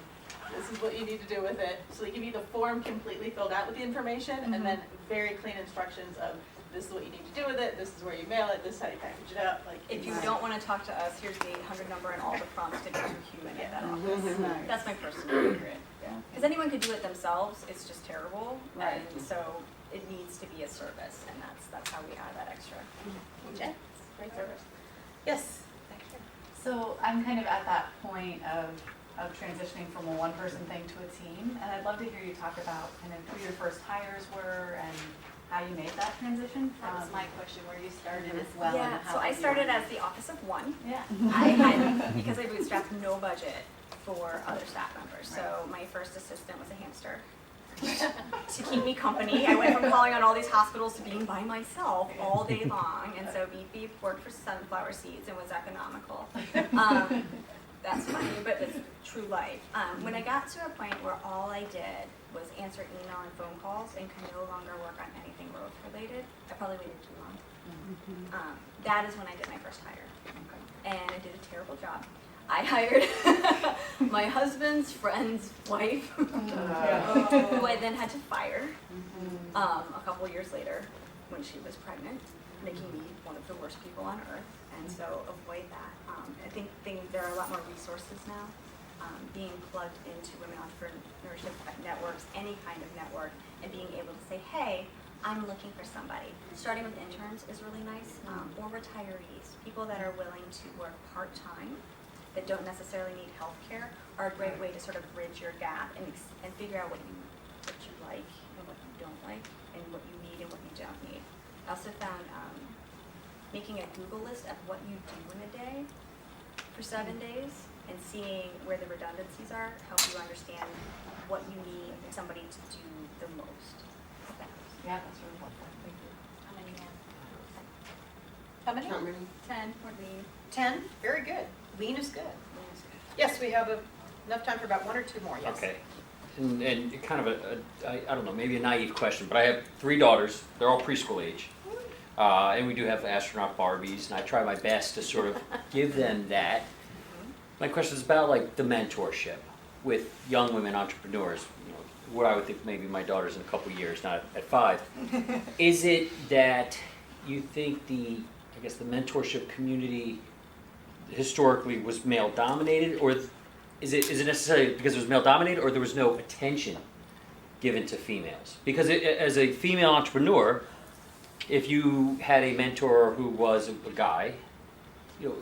this is what you need to do with it. So they give you the form completely filled out with the information and then very clean instructions of this is what you need to do with it, this is where you mail it, this is how you package it up. Like, if you don't want to talk to us, here's the 800 number and all the prompts to go to human at that office. That's my personal favorite. Because anyone could do it themselves, it's just terrible. Right. And so it needs to be a service, and that's how we add that extra. Yeah, it's great service. Yes. So I'm kind of at that point of transitioning from a one-person thing to a team, and I'd love to hear you talk about kind of who your first hires were and how you made that transition That was from. my question, where you started as well. and Yeah, how so I you started were- as the office of one. Yeah. I had, because I bootstrapped, no budget for other staff members. So my first assistant was a hamster to keep me company. I went from calling on all these hospitals to being by myself all day long. And so Beep Beep worked for sunflower seeds and was economical. That's funny, but it's true life. When I got to a point where all I did was answer email and phone calls and could no longer work on anything growth related, I probably waited too long. That is when I did my first hire. And I did a terrible job. I hired my husband's friend's wife, who I then had to fire a couple years later when she was pregnant, making me one of the worst people on earth. And so avoid that. I think there are a lot more resources now. Being plugged into women entrepreneurship networks, any kind of network, and being able to say, hey, I'm looking for somebody. Starting with interns is really nice, or retirees, people that are willing to work part-time, that don't necessarily need health care, are a great way to sort of bridge your gap and figure out what you like and what you don't like, and what you need and what you don't need. I also found making a Google list of what you do in a day for 7 days and seeing where the redundancies are, help you understand what you need somebody to do the most. Yeah, that's really helpful. Thank you. How many? How many? 10 for lean. 10? Very good. Lean is good. Yes, we have enough time for about one or two more, yes. Okay. And kind of I don't know, maybe a naive question, but I have 3 daughters. They're all preschool age. And we do have astronaut Barbies, and I try my best to sort of give them that. My question is about like the mentorship with young women entrepreneurs. You know, what I would think maybe my daughter's in a couple years, not at 5. Is it that you think the mentorship community historically was male dominated, or is it necessarily because it was male dominated, or there was no attention given to females? Because as a female entrepreneur, if you had a mentor who was a guy, you know,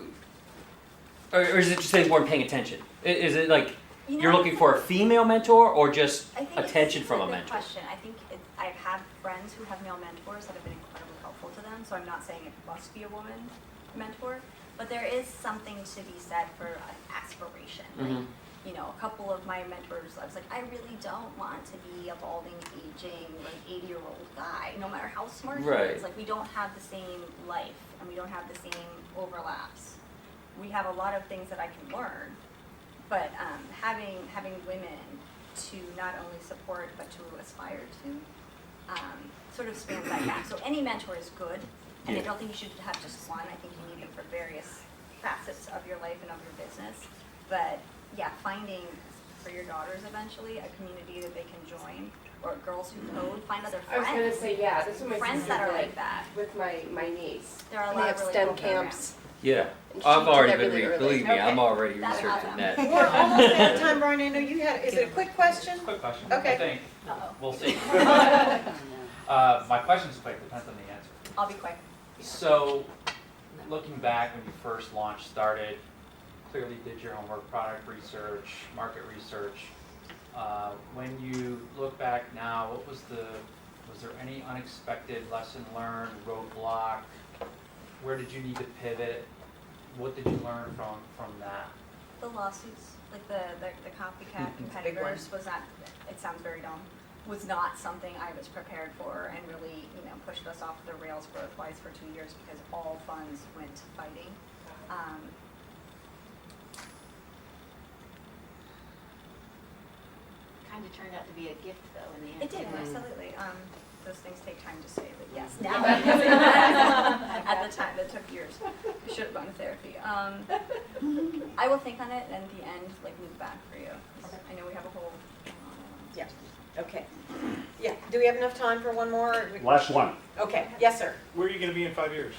or is it just they weren't paying attention? Is it like you're looking for a female mentor, or just attention from a mentor? Question. I think I've had friends who have male mentors that have been incredibly helpful to them. So I'm not saying it must be a woman mentor, but there is something to be said for aspiration. Like, you know, a couple of my mentors, I was like, I really don't want to be a balding, aging, like 80-year-old guy, no matter how smart he is. Like, we don't have the same life, and we don't have the same overlaps. We have a lot of things that I can learn, but having women to not only support but to aspire to sort of spans that gap. So any mentor is good, and I don't think you should have just one. I think you need them for various facets of your life and of your business. But yeah, finding for your daughters eventually a community that they can join or girls who code, find other I was friends. gonna say, yeah, this is what my Friends sister that are did like that. with my niece. There are a And lot they of have really STEM cool camps. Yeah, And she I've did already that been, really early. believe me, I'm Okay. already That's researching awesome. that. We're almost out of time, Brian. I know you had, is it a quick question? Quick question. Okay. I think. Uh-oh. We'll see. My question's quick, depends on the answer. I'll be quick. So, looking back when you first launched, started, clearly did your homework, product research, market research. When you look back now, was there any unexpected lesson learned, roadblock? Where did you need to pivot? What did you learn from that? The lawsuits, like the copycat competitors was not, it sounds very dumb, was not something I was prepared for and really, pushed us off the rails growth-wise for 2 years because all funds went to fighting. Kind of turned out to be a gift though in the end. It did, Yeah. absolutely. Those things take time to say, but yes, now at the time, that took years. I should have gone to therapy. I will think on it and at the end, move back for you. I know we have a whole. Yeah, okay. Yeah, do we have enough time for one more? Last one. Okay, yes, sir. Where are you going to be in 5 years?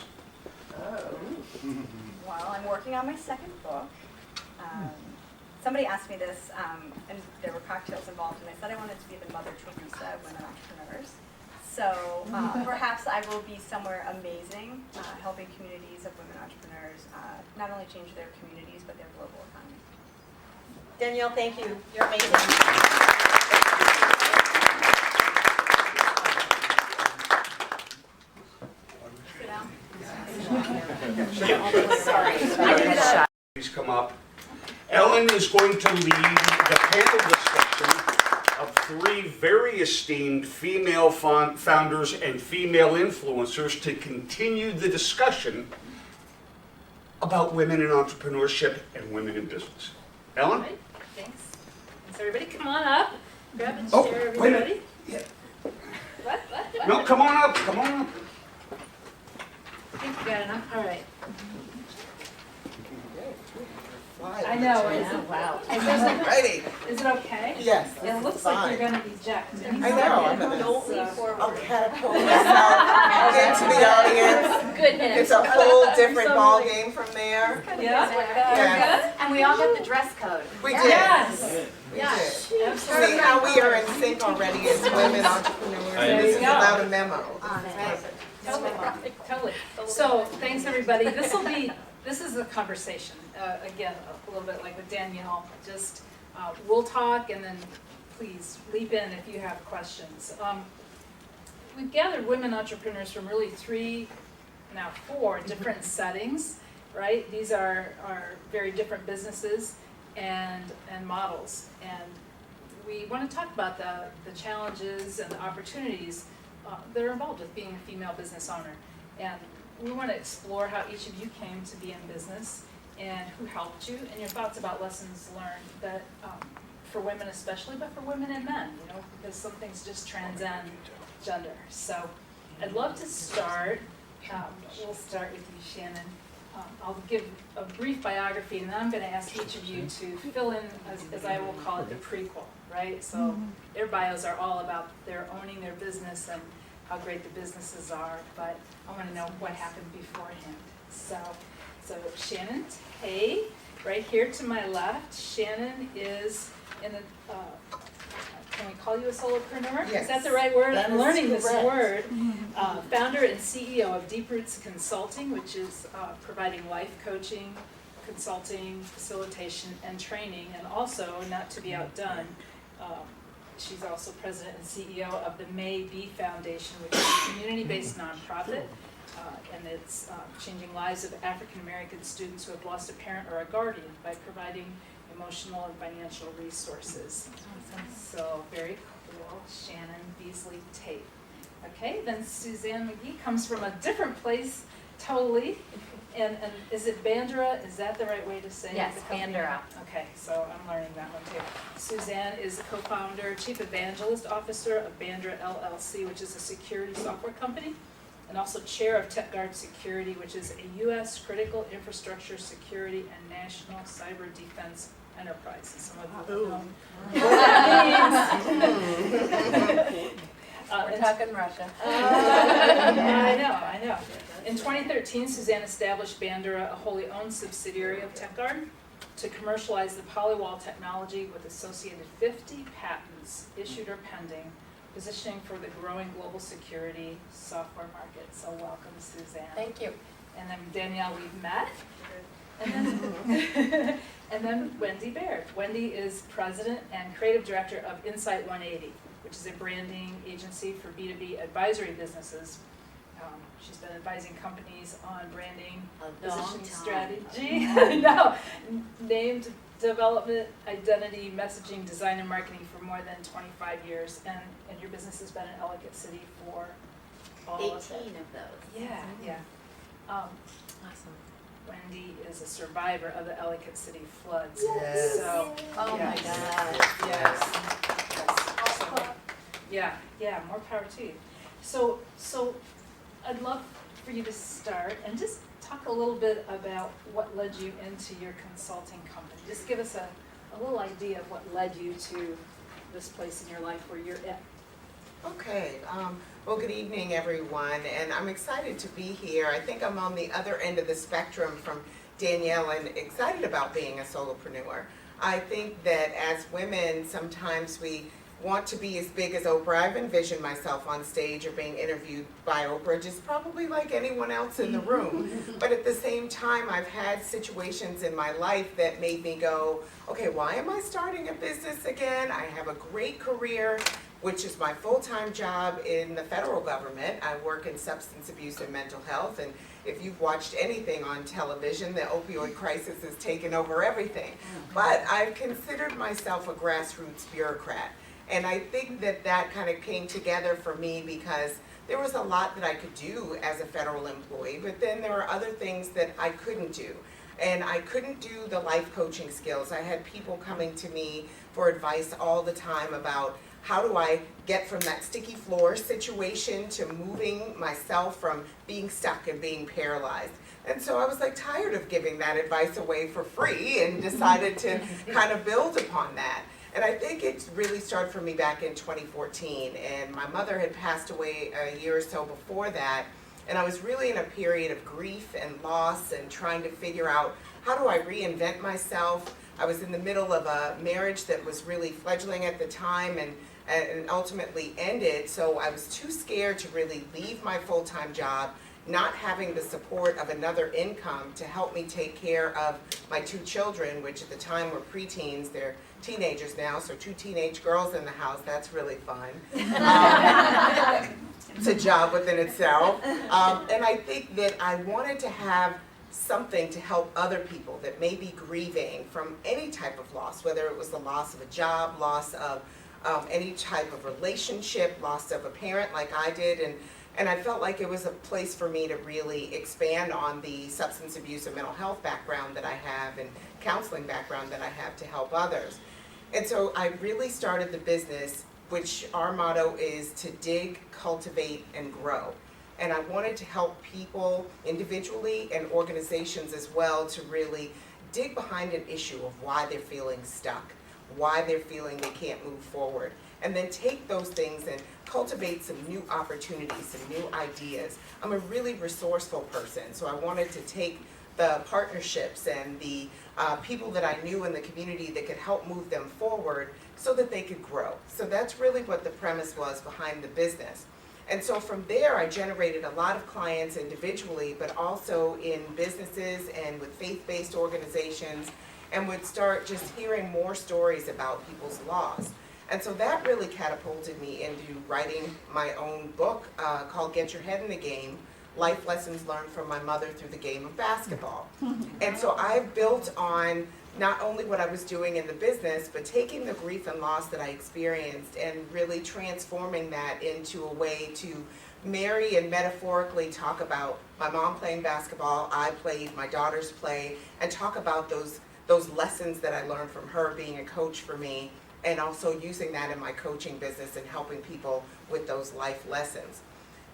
Well, I'm working on my second book. Somebody asked me this, and there were cocktails involved, and I said I wanted to be the Mother Teresa of women entrepreneurs. So perhaps I will be somewhere amazing, helping communities of women entrepreneurs not only change their communities, but their global economy. Danielle, thank you. You're amazing. Sit down. Sorry. Please come up. Ellen is going to lead the panel discussion of 3 very esteemed female founders and female influencers to continue the discussion about women in entrepreneurship and women in business. Ellen? Right, thanks. So everybody come on up, grab and Oh, share, wait a minute. everybody. Yeah. What? No, come on up, come on up. I think we got enough, all right. I know, is it, Wow. is it okay? Yes. It looks like you're gonna eject. I know, I'm gonna- Don't lean forward. I'll catapult myself into the audience. Goodness. It's a whole different ball game from there. Yeah? Yes. And we all got the dress code. We did. Yes. We Yes. did. Absolutely. See how we are in sync already as women entrepreneurs. There And you this is go. about a memo. Totally. So, thanks everybody. This is a conversation, again, a little bit like with Danielle. Just, we'll talk and then please leap in if you have questions. We've gathered women entrepreneurs from really 3, now 4 different settings, right? These are very different businesses and models. And we want to talk about the challenges and the opportunities that are involved with being a female business owner. And we want to explore how each of you came to be in business and who helped you, and your thoughts about lessons learned that for women especially, but for women and men, because some things just transcend gender. So I'd love to start. We'll start with you, Shannon. I'll give a brief biography, and then I'm going to ask each of you to fill in, as I will call it, the prequel, right? So their bios are all about their owning their business and how great the businesses are, but I want to know what happened beforehand. So Sharon Taitt, right here to my left. Shannon is can we call you a solopreneur? Yes. Is that the right word? That I'm is learning this correct. word. Founder and CEO of Deep Roots Consulting, which is providing life coaching, consulting, facilitation, and training, and also, not to be outdone, she's also president and CEO of the May Be Foundation, which is a community-based nonprofit, and it's changing lives of African American students who have lost a parent or a guardian by providing emotional and financial resources. So very cool, Shannon Beasley Tate. Okay, then Suzanne Macgee comes from a different place totally. And is it Bandura? Is that the right way to say it? Yes, the company? Bandura. Okay, so I'm learning that one too. Suzanne is the co-founder, chief evangelist officer of Bandura LLC, which is a security software company, and also chair of TechGuard Security, which is a U.S. critical infrastructure security and national cyber defense enterprise, and some of you know what that means. We're talking Russia. I know. In 2013, Suzanne established Bandura, a wholly owned subsidiary of TechGuard, to commercialize the polywall technology with associated 50 patents issued or pending, positioning for the growing global security software market. So welcome, Suzanne. Thank you. And then Danielle, we've met. And then Wendy Baird. Wendy is president and creative director of Insight 180, which is a branding agency for B2B advisory businesses. She's been advising companies on branding, positioning strategy, no, named development, identity, messaging, design, and marketing for more than 25 years. And your business has been in Ellicott City for all 18 of of those. Yeah. Awesome. Wendy is a survivor of the Ellicott City floods. Yes. So, Oh my yes. God. Yes. So, yeah, more power to you. So I'd love for you to start and just talk a little bit about what led you into your consulting company. Just give us a little idea of what led you to this place in your life where you're at. Okay, well, good evening, everyone, and I'm excited to be here. I think I'm on the other end of the spectrum from Danielle and excited about being a solopreneur. I think that as women, sometimes we want to be as big as Oprah. I've envisioned myself on stage or being interviewed by Oprah, just probably like anyone else in the room. But at the same time, I've had situations in my life that made me go, okay, why am I starting a business again? I have a great career, which is my full-time job in the federal government. I work in substance abuse and mental health, and if you've watched anything on television, the opioid crisis has taken over everything. But I've considered myself a grassroots bureaucrat. And I think that kind of came together for me because there was a lot that I could do as a federal employee, but then there were other things that I couldn't do. And I couldn't do the life coaching skills. I had people coming to me for advice all the time about how do I get from that sticky floor situation to moving myself from being stuck and being paralyzed. And so I was like tired of giving that advice away for free and decided to kind of build upon that. And I think it really started for me back in 2014, and my mother had passed away a year or so before that, and I was really in a period of grief and loss and trying to figure out how do I reinvent myself. I was in the middle of a marriage that was really fledgling at the time and ultimately ended, so I was too scared to really leave my full-time job, not having the support of another income to help me take care of my two children, which at the time were preteens. They're teenagers now, so 2 teenage girls in the house, that's really fun. It's a job within itself. And I think that I wanted to have something to help other people that may be grieving from any type of loss, whether it was the loss of a job, loss of any type of relationship, loss of a parent like I did, and I felt like it was a place for me to really expand on the substance abuse and mental health background that I have and counseling background that I have to help others. And so I really started the business, which our motto is to dig, cultivate, and grow. And I wanted to help people individually and organizations as well to really dig behind an issue of why they're feeling stuck, why they're feeling they can't move forward, and then take those things and cultivate some new opportunities, some new ideas. I'm a really resourceful person, so I wanted to take the partnerships and the people that I knew in the community that could help move them forward so that they could grow. So that's really what the premise was behind the business. And so from there, I generated a lot of clients individually, but also in businesses and with faith-based organizations, and would start just hearing more stories about people's loss. And so that really catapulted me into writing my own book called Get Your Head in the Game, Life Lessons Learned from My Mother Through the Game of Basketball. And so I built on not only what I was doing in the business, but taking the grief and loss that I experienced and really transforming that into a way to marry and metaphorically talk about my mom playing basketball, I played, my daughters play, and talk about those lessons that I learned from her being a coach for me, and also using that in my coaching business and helping people with those life lessons.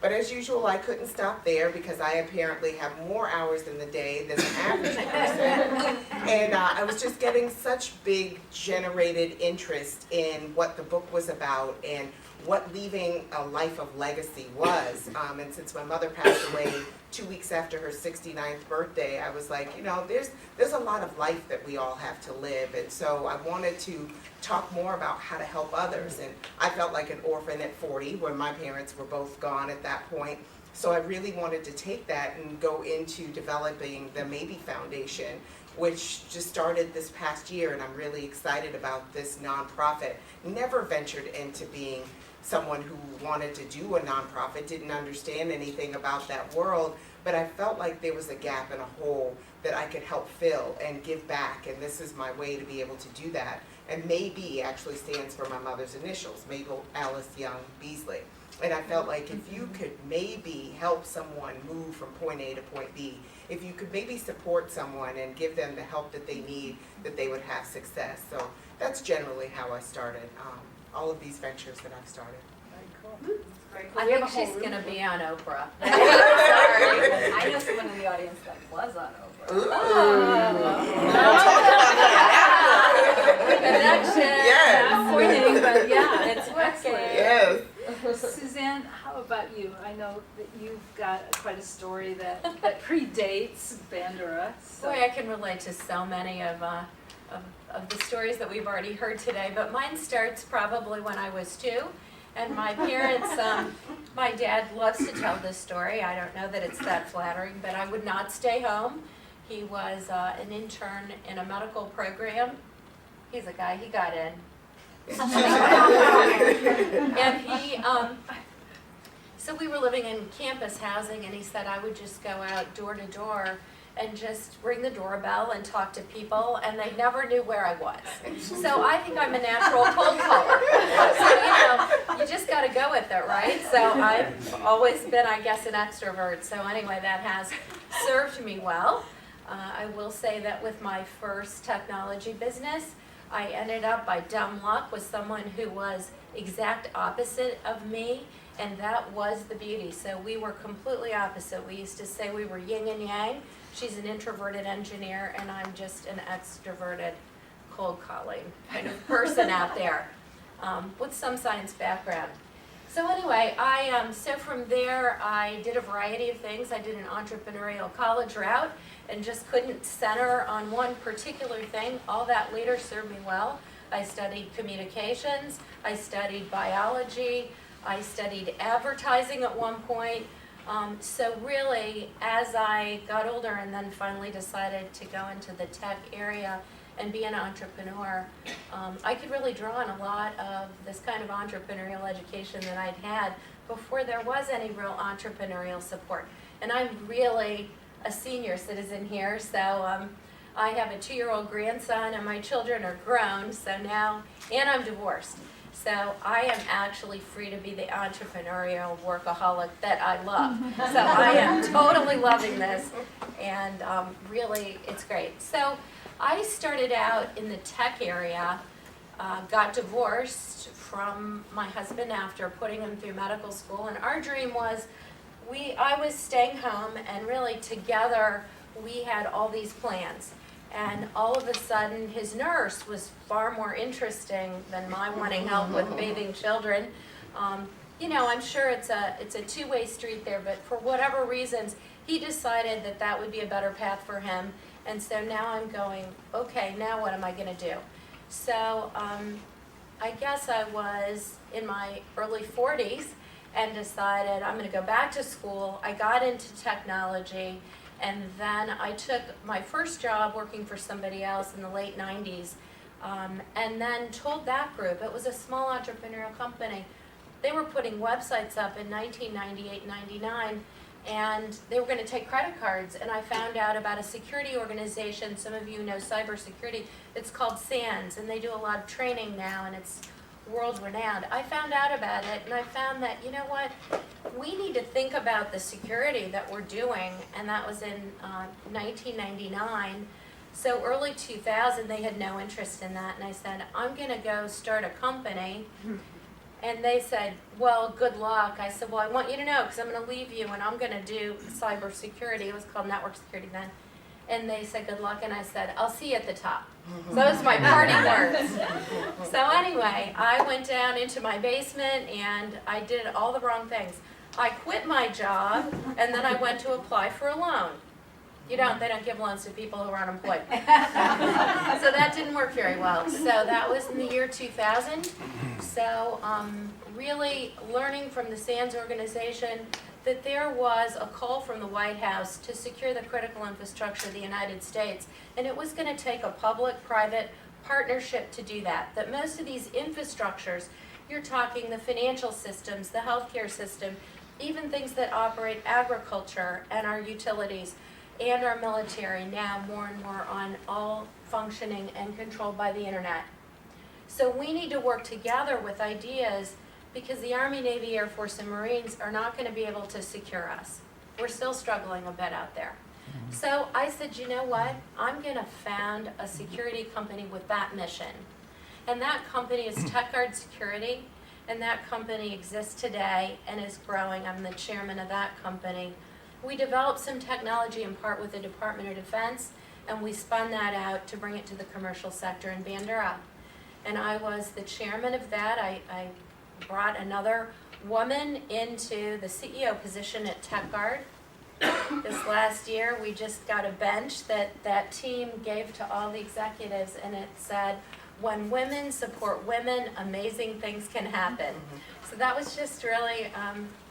But as usual, I couldn't stop there because I apparently have more hours in the day than the average person. And I was just getting such big generated interest in what the book was about and what leaving a life of legacy was. And since my mother passed away 2 weeks after her 69th birthday, I was like, you know, there's a lot of life that we all have to live. And so I wanted to talk more about how to help others. And I felt like an orphan at 40 when my parents were both gone at that point. So I really wanted to take that and go into developing the Maybe Foundation, which just started this past year, and I'm really excited about this nonprofit. Never ventured into being someone who wanted to do a nonprofit, didn't understand anything about that world, but I felt like there was a gap and a hole that I could help fill and give back, and this is my way to be able to do that. And Maybe actually stands for my mother's initials, Mabel Alice Young Beasley. And I felt like if you could maybe help someone move from point A to point B, if you could maybe support someone and give them the help that they need, that they would have success. So that's generally how I started all of these ventures that I've started. I think she's gonna be on Oprah. Sorry, I know someone in the audience that was on Oprah. Connection, Yes. pointing, but yeah, it's working. Yes. Suzanne, how about you? I know that you've got quite a story that predates Bandura. So. Boy, I can relate to so many of the stories that we've already heard today, but mine starts probably when I was 2. And my parents, my dad loves to tell this story. I don't know that it's that flattering, but I would not stay home. He was an intern in a medical program. He's a guy, he got in. And he, so we were living in campus housing, and he said I would just go out door to door and just ring the doorbell and talk to people, and they never knew where I was. So I think I'm a natural cold caller. So, you know, you just got to go with it, right? So I've always been, I guess, an extrovert. So anyway, that has served me well. I will say that with my first technology business, I ended up by dumb luck with someone who was exact opposite of me, and that was the beauty. So we were completely opposite. We used to say we were yin and yang. She's an introverted engineer, and I'm just an extroverted, cold calling kind of person out there with some science background. So anyway, so from there, I did a variety of things. I did an entrepreneurial college route and just couldn't center on one particular thing. All that later served me well. I studied communications, I studied biology, I studied advertising at one point. So really, as I got older and then finally decided to go into the tech area and be an entrepreneur, I could really draw on a lot of this kind of entrepreneurial education that I'd had before there was any real entrepreneurial support. And I'm really a senior citizen here, so I have a 2-year-old grandson and my children are grown, so now, and I'm divorced. So I am actually free to be the entrepreneurial workaholic that I love. So I am totally loving this, and really, it's great. So I started out in the tech area, got divorced from my husband after putting him through medical school, and our dream was, I was staying home, and really together we had all these plans. And all of a sudden, his nurse was far more interesting than my wanting help with bathing children. You know, I'm sure it's a two-way street there, but for whatever reasons, he decided that that would be a better path for him. And so now I'm going, okay, now what am I going to do? So I guess I was in my early 40s and decided I'm going to go back to school. I got into technology. And then I took my first job working for somebody else in the late 90s, and then told that group, it was a small entrepreneurial company, they were putting websites up in 1998, 99, and they were going to take credit cards, and I found out about a security organization, some of you know cybersecurity, it's called SANS, and they do a lot of training now, and it's world renowned. I found out about it, and I found that, you know what, we need to think about the security that we're doing, and that was in 1999. So early 2000, they had no interest in that, and I said, I'm going to go start a company. And they said, well, good luck. I said, well, I want you to know, because I'm going to leave you, and I'm going to do cybersecurity. It was called network security then. And they said, good luck, and I said, I'll see you at the top. So those are my parting words. So anyway, I went down into my basement and I did all the wrong things. I quit my job and then I went to apply for a loan. They don't give loans to people who are unemployed. So that didn't work very well. So that was in the year 2000. So really learning from the SANS organization that there was a call from the White House to secure the critical infrastructure of the United States, and it was going to take a public-private partnership to do that. That most of these infrastructures, you're talking the financial systems, the healthcare system, even things that operate agriculture and our utilities and our military now more and more on all functioning and controlled by the internet. So we need to work together with ideas because the Army, Navy, Air Force, and Marines are not going to be able to secure us. We're still struggling a bit out there. So I said, you know what? I'm going to found a security company with that mission. And that company is TechGuard Security, and that company exists today and is growing. I'm the chairman of that company. We developed some technology in part with the Department of Defense, and we spun that out to bring it to the commercial sector in Bandura. And I was the chairman of that. I brought another woman into the CEO position at TechGuard. This last year, we just got a bench that team gave to all the executives, and it said, when women support women, amazing things can happen. So that was just really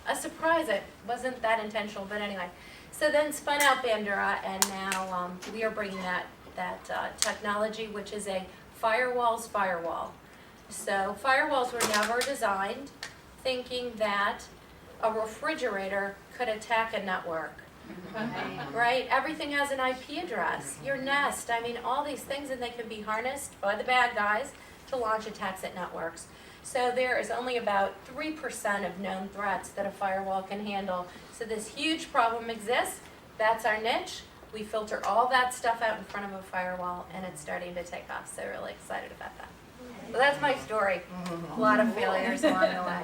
a surprise. It wasn't that intentional, but anyway. So then spun out Bandura, and now we are bringing that technology, which is a firewall. So firewalls were never designed thinking that a refrigerator could attack a network, right? Everything has an IP address, your Nest, all these things, and they can be harnessed by the bad guys to launch attacks at networks. So there is only about 3% of known threats that a firewall can handle. So this huge problem exists. That's our niche. We filter all that stuff out in front of a firewall, and it's starting to take off. So really excited about that. So that's my story. A lot of failures along the way.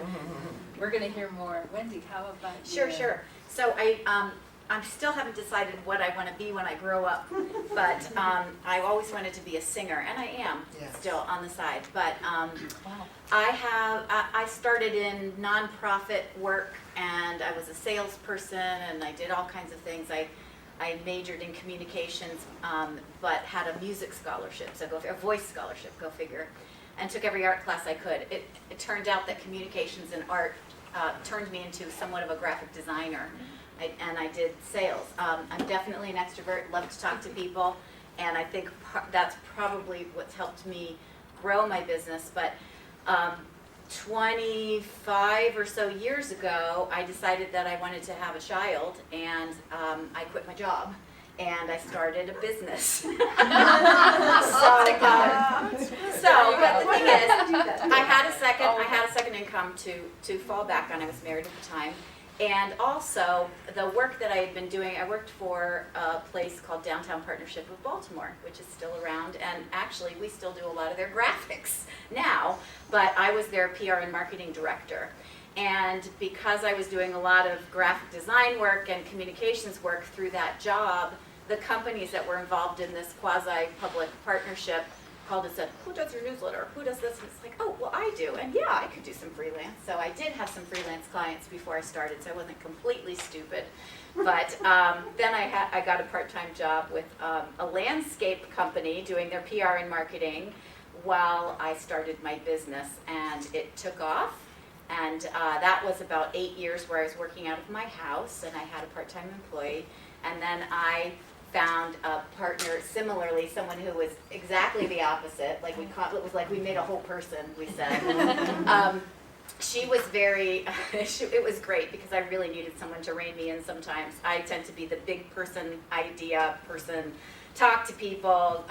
We're going to hear more. Wendy, how about you? Sure. So I still haven't decided what I want to be when I grow up, but I always wanted to be a singer, and I am still on the side. But I started in nonprofit work, and I was a salesperson, and I did all kinds of things. I majored in communications, but had a music scholarship, a voice scholarship, go figure, and took every art class I could. It turned out that communications and art turned me into somewhat of a graphic designer, and I did sales. I'm definitely an extrovert, love to talk to people, and I think that's probably what's helped me grow my business. But 25 or so years ago, I decided that I wanted to have a child, and I quit my job, and I started a business. But the thing is, I had a second income to fall back on. I was married at the time. And also, the work that I had been doing, I worked for a place called Downtown Partnership of Baltimore, which is still around, and actually we still do a lot of their graphics now, but I was their PR and marketing director. And because I was doing a lot of graphic design work and communications work through that job, the companies that were involved in this quasi-public partnership called and said, who does your newsletter? Who does this? And it's like, oh, well, I do. And yeah, I could do some freelance. So I did have some freelance clients before I started, so I wasn't completely stupid. But then I got a part-time job with a landscape company doing their PR and marketing while I started my business, and it took off. And that was about 8 years where I was working out of my house, and I had a part-time employee. And then I found a partner, similarly, someone who was exactly the opposite. Like it was like we made a whole person, we said. She was it was great because I really needed someone to rein me in sometimes. I tend to be the big person, idea person, talk to people,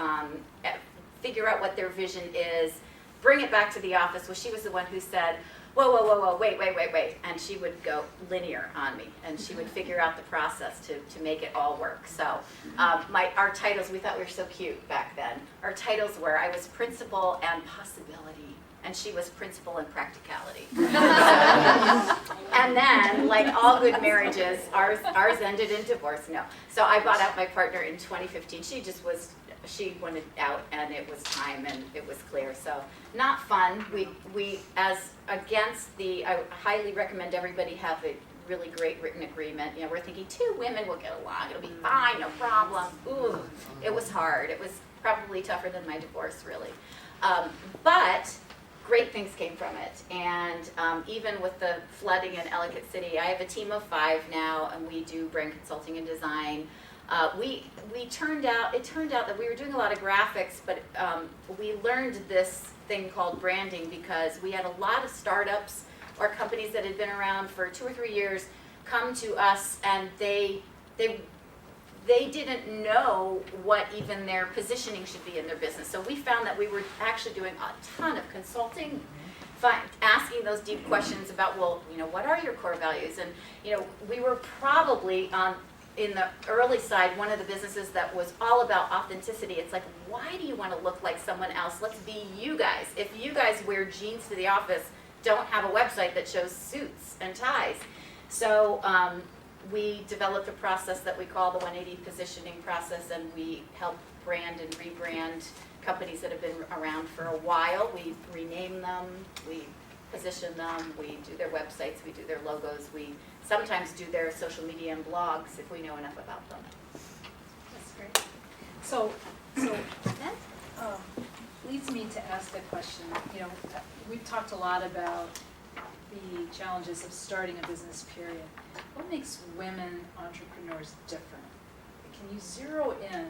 figure out what their vision is, bring it back to the office. Well, she was the one who said, whoa, wait. And she would go linear on me, and she would figure out the process to make it all work. So our titles, we thought we were so cute back then. Our titles were, I was principal and possibility and she was principle and practicality. And then, like all good marriages, ours ended in divorce. No. So I bought out my partner in 2015. She wanted out, and it was time, and it was clear. So not fun. We as against the, I highly recommend everybody have a really great written agreement. You know, we're thinking 2 women will get along. It'll be fine, no problem. Ooh, it was hard. It was probably tougher than my divorce, really. But great things came from it. And even with the flooding in Ellicott City, I have a team of 5 now, and we do brand consulting and design. It turned out that we were doing a lot of graphics, but we learned this thing called branding because we had a lot of startups or companies that had been around for 2 or 3 years come to us, and they didn't know what even their positioning should be in their business. So we found that we were actually doing a ton of consulting, asking those deep questions about, well, you know, what are your core values? And, you know, we were probably in the early side, one of the businesses that was all about authenticity. It's like, why do you want to look like someone else? Let's be you guys. If you guys wear jeans to the office, don't have a website that shows suits and ties. So we developed a process that we call the 180 positioning process, and we help brand and rebrand companies that have been around for a while. We rename them, we position them, we do their websites, we do their logos, we sometimes do their social media and blogs if we know enough about them. That's great. So that leads me to ask a question. You know, we've talked a lot about the challenges of starting a business, period. What makes women entrepreneurs different? Can you zero in,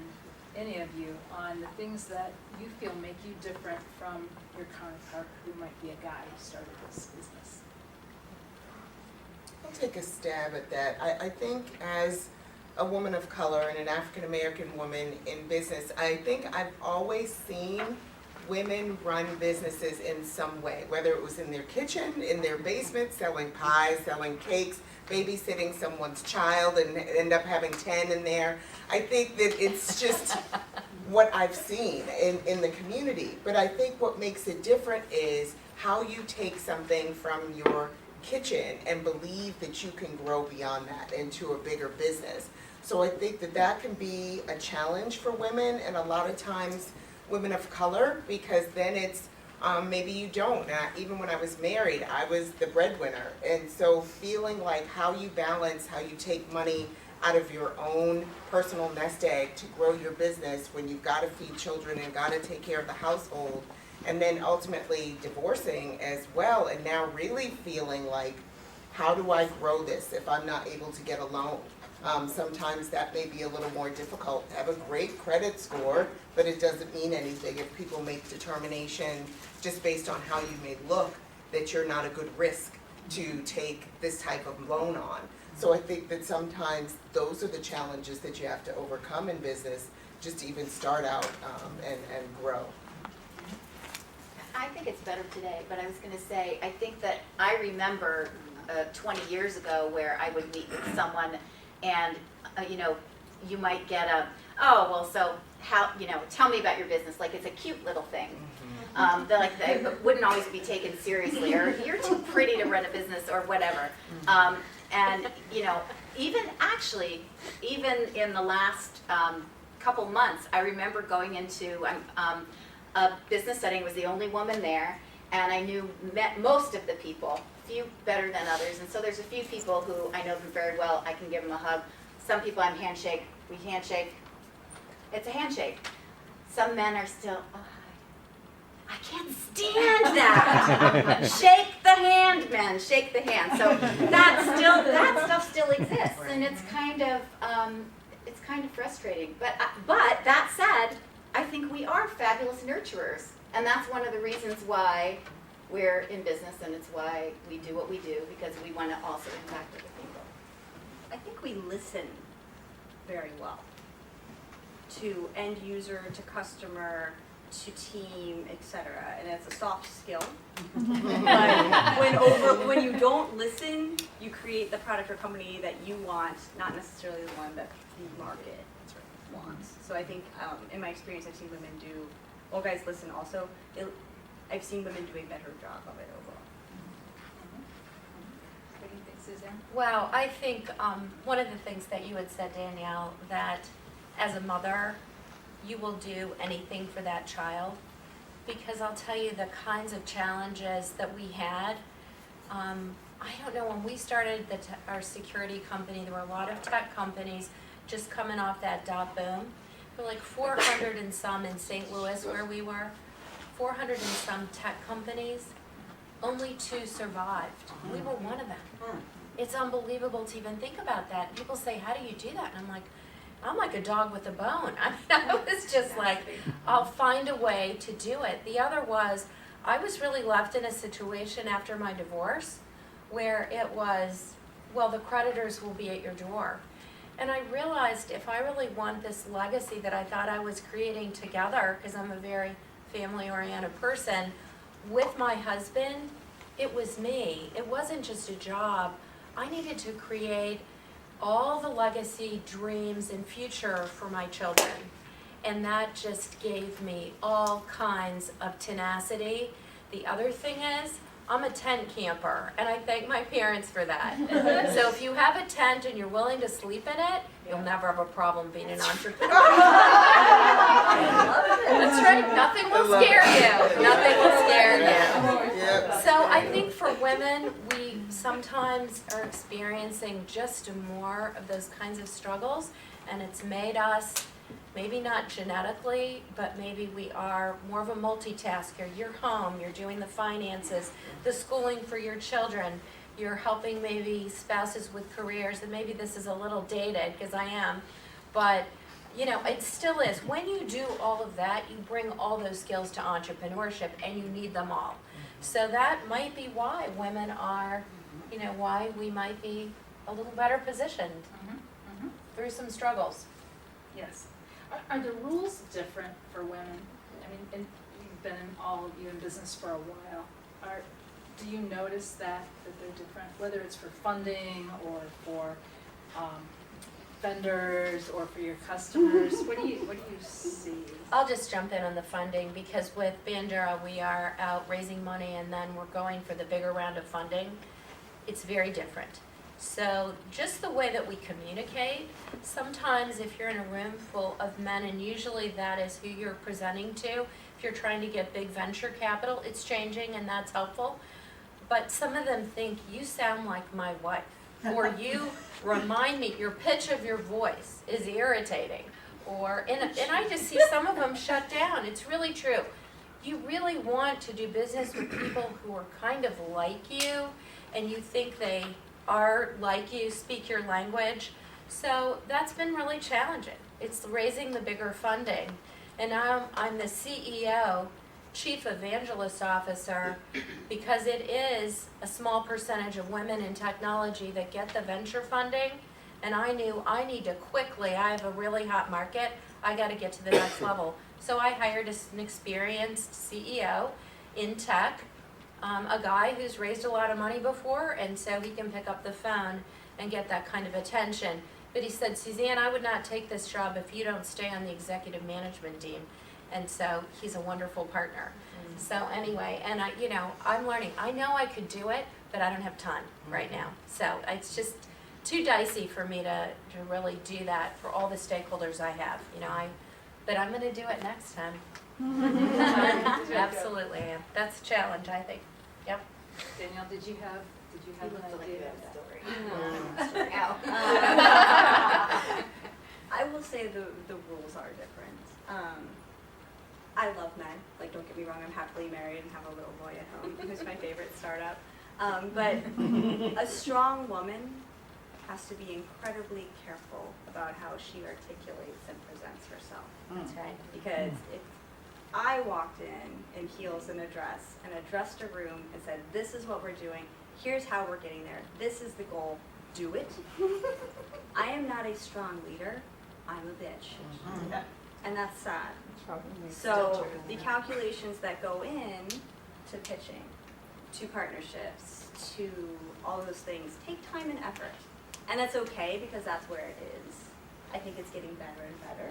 any of you, on the things that you feel make you different from your counterpart who might be a guy who started this business? I'll take a stab at that. I think as a woman of color and an African American woman in business, I think I've always seen women run businesses in some way, whether it was in their kitchen, in their basement, selling pies, selling cakes, babysitting someone's child and end up having 10 in there. I think that it's just what I've seen in the community. But I think what makes it different is how you take something from your kitchen and believe that you can grow beyond that into a bigger business. So I think that that can be a challenge for women, and a lot of times women of color, because then it's maybe you don't. Even when I was married, I was the breadwinner, and so feeling like how you balance, how you take money out of your own personal nest egg to grow your business when you've got to feed children and got to take care of the household, and then ultimately divorcing as well, and now really feeling like, how do I grow this if I'm not able to get a loan? Sometimes that may be a little more difficult. Have a great credit score, but it doesn't mean anything if people make determination just based on how you may look that you're not a good risk to take this type of loan on. So I think that sometimes those are the challenges that you have to overcome in business just to even start out and grow. I think it's better today, but I was going to say, I think that I remember 20 years ago where I would meet with someone and, you know, you might get a, oh, well, so how, you know, tell me about your business. Like, it's a cute little thing. They wouldn't always be taken seriously, or you're too pretty to run a business, or whatever. And, you know, even in the last couple months, I remember going into a business setting, was the only woman there, and I met most of the people, few better than others, and so there's a few people who I know them very well, I can give them a hug. Some people we handshake, it's a handshake. Some men are still, oh, I can't stand that. Shake the hand, men, shake the hand. So that stuff still exists, and it's kind of frustrating. But that said, I think we are fabulous nurturers, and that's one of the reasons why we're in business, and it's why we do what we do, because we want to also impact other people. I think we listen very well to end user, to customer, to team, etc. And it's a soft skill. But when you don't listen, you create the product or company that you want, not necessarily the one that the market wants. So I think in my experience, I've seen women do, well, guys listen also. I've seen women do a better job of it overall. What do you think, Suzanne? Well, I think one of the things that you had said, Danielle, that as a mother, you will do anything for that child. Because I'll tell you the kinds of challenges that we had. I don't know, when we started our security company, there were a lot of tech companies just coming off that dot boom. There were like 400 and some in St. Louis where we were, 400 and some tech companies. Only 2 survived. We were one of them. It's unbelievable to even think about that. People say, how do you do that? And I'm like a dog with a bone. I mean, I was just like, I'll find a way to do it. The other was, I was really left in a situation after my divorce where it was, well, the creditors will be at your door. And I realized if I really want this legacy that I thought I was creating together, because I'm a very family-oriented person, with my husband, it was me. It wasn't just a job. I needed to create all the legacy, dreams, and future for my children. And that just gave me all kinds of tenacity. The other thing is, I'm a tent camper, and I thank my parents for that. So if you have a tent and you're willing to sleep in it, you'll never have a problem being an entrepreneur. That's right, nothing will scare you. Nothing will scare you. So I think for women, we sometimes are experiencing just more of those kinds of struggles, and it's made us, maybe not genetically, but maybe we are more of a multitasker. You're home, you're doing the finances, the schooling for your children, you're helping maybe spouses with careers, and maybe this is a little dated, because I am, but you know, it still is. When you do all of that, you bring all those skills to entrepreneurship, and you need them all. So that might be why women are, you know, why we might be a little better positioned through some struggles. Yes. Are the rules different for women? I mean, and you've been in business for a while. Do you notice that they're different, whether it's for funding or for vendors or for your customers? What do you see? I'll just jump in on the funding, because with Bandura, we are out raising money and then we're going for the bigger round of funding. It's very different. So just the way that we communicate, sometimes if you're in a room full of men, and usually that is who you're presenting to, if you're trying to get big venture capital, it's changing and that's helpful. But some of them think, you sound like my wife, or you remind me, your pitch of your voice is irritating. Or, and I just see some of them shut down. It's really true. You really want to do business with people who are kind of like you, and you think they are like you, speak your language. So that's been really challenging. It's raising the bigger funding. And now I'm the CEO, Chief Evangelist Officer, because it is a small percentage of women in technology that get the venture funding. And I knew I need to quickly, I have a really hot market, I got to get to the next level. So I hired an experienced CEO in tech, a guy who's raised a lot of money before, and so he can pick up the phone and get that kind of attention. But he said, Suzanne, I would not take this job if you don't stay on the executive management team. And so he's a wonderful partner. So anyway, and I'm learning. I know I could do it, but I don't have time right now. So it's just too dicey for me to really do that for all the stakeholders I have. But I'm going to do it next time. Absolutely am. That's a challenge, I think. Yep. Danielle, did you have an idea? I will say the rules are different. I love men. Like, don't get me wrong, I'm happily married and have a little boy at home, who's my favorite startup. But a strong woman has to be incredibly careful about how she articulates and presents herself. That's right. Because if I walked in heels and a dress, and addressed a room and said, this is what we're doing, here's how we're getting there, this is the goal, do it. I am not a strong leader, I'm a bitch. And that's sad. So the calculations that go in to pitching, to partnerships, to all those things take time and effort. And that's okay, because that's where it is. I think it's getting better and better.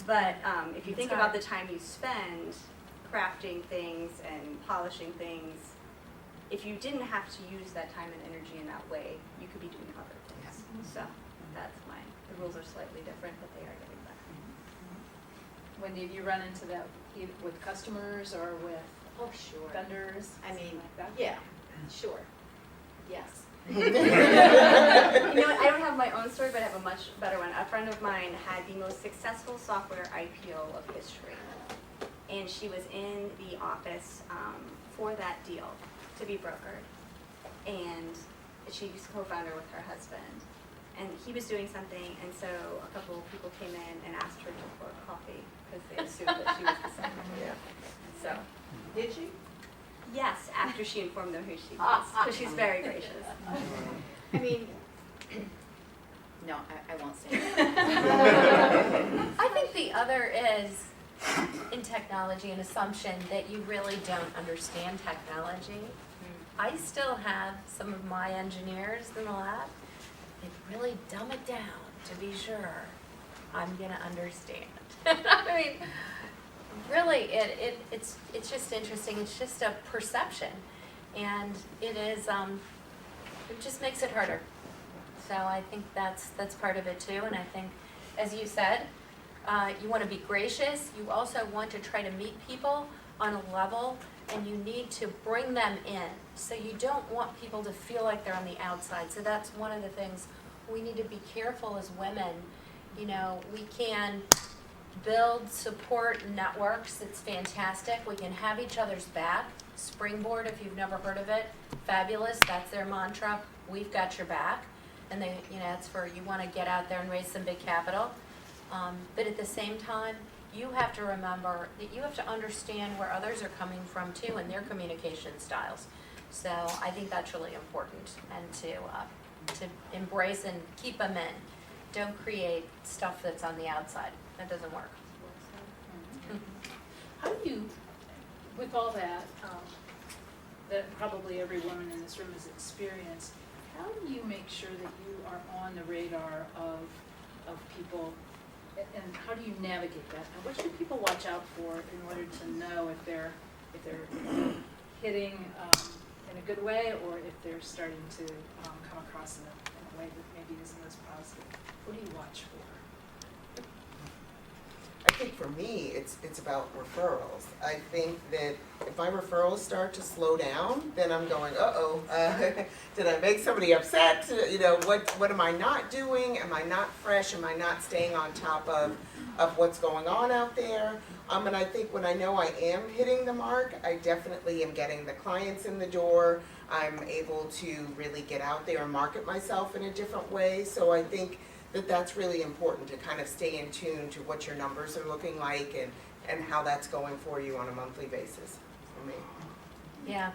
But if you think about the time you spend crafting things and polishing things, if you didn't have to use that time and energy in that way, you could be doing other things. So that's the rules are slightly different, but they are getting better. Wendy, have you run into that with customers or with Oh, sure. vendors? I mean, something like that? yeah, sure, yes. You know what, I don't have my own story, but I have a much better one. A friend of mine had the most successful software IPO of history. And she was in the office for that deal to be brokered. And she's co-founder with her husband. And he was doing something, and so a couple of people came in and asked her to pour coffee because they assumed that she was the secretary. Yeah. So, Did you? yes, after she informed them who she was, because she's very gracious. I mean, no, I won't say it. I think the other is, in technology, an assumption that you really don't understand technology. I still have some of my engineers in the lab, they really dumb it down to be sure I'm gonna understand. I mean, really, it's just interesting. It's just a perception, and it is it just makes it harder. So I think that's part of it too. And I think, as you said, you want to be gracious. You also want to try to meet people on a level, and you need to bring them in. So you don't want people to feel like they're on the outside. So that's one of the things we need to be careful as women. You know, we can build support networks. It's fantastic. We can have each other's back. Springboard, if you've never heard of it, fabulous. That's their mantra. We've got your back. And they, you know, it's for you want to get out there and raise some big capital. But at the same time, you have to remember that you have to understand where others are coming from too and their communication styles. So I think that's really important, and to embrace and keep them in. Don't create stuff that's on the outside. That doesn't work. How do you, with all that, that probably every woman in this room has experienced, how do you make sure that you are on the radar of people, and how do you navigate that? And what should people watch out for in order to know if they're hitting in a good way, or if they're starting to come across in a way that maybe isn't as positive? What do you watch for? I think for me, it's about referrals. I think that if my referrals start to slow down, then I'm going, did I make somebody upset? You know, what am I not doing? Am I not fresh? Am I not staying on top of what's going on out there? And I think when I know I am hitting the mark, I definitely am getting the clients in the door. I'm able to really get out there and market myself in a different way. So I think that's really important, to kind of stay in tune to what your numbers are looking like and how that's going for you on a monthly basis for me. Yeah,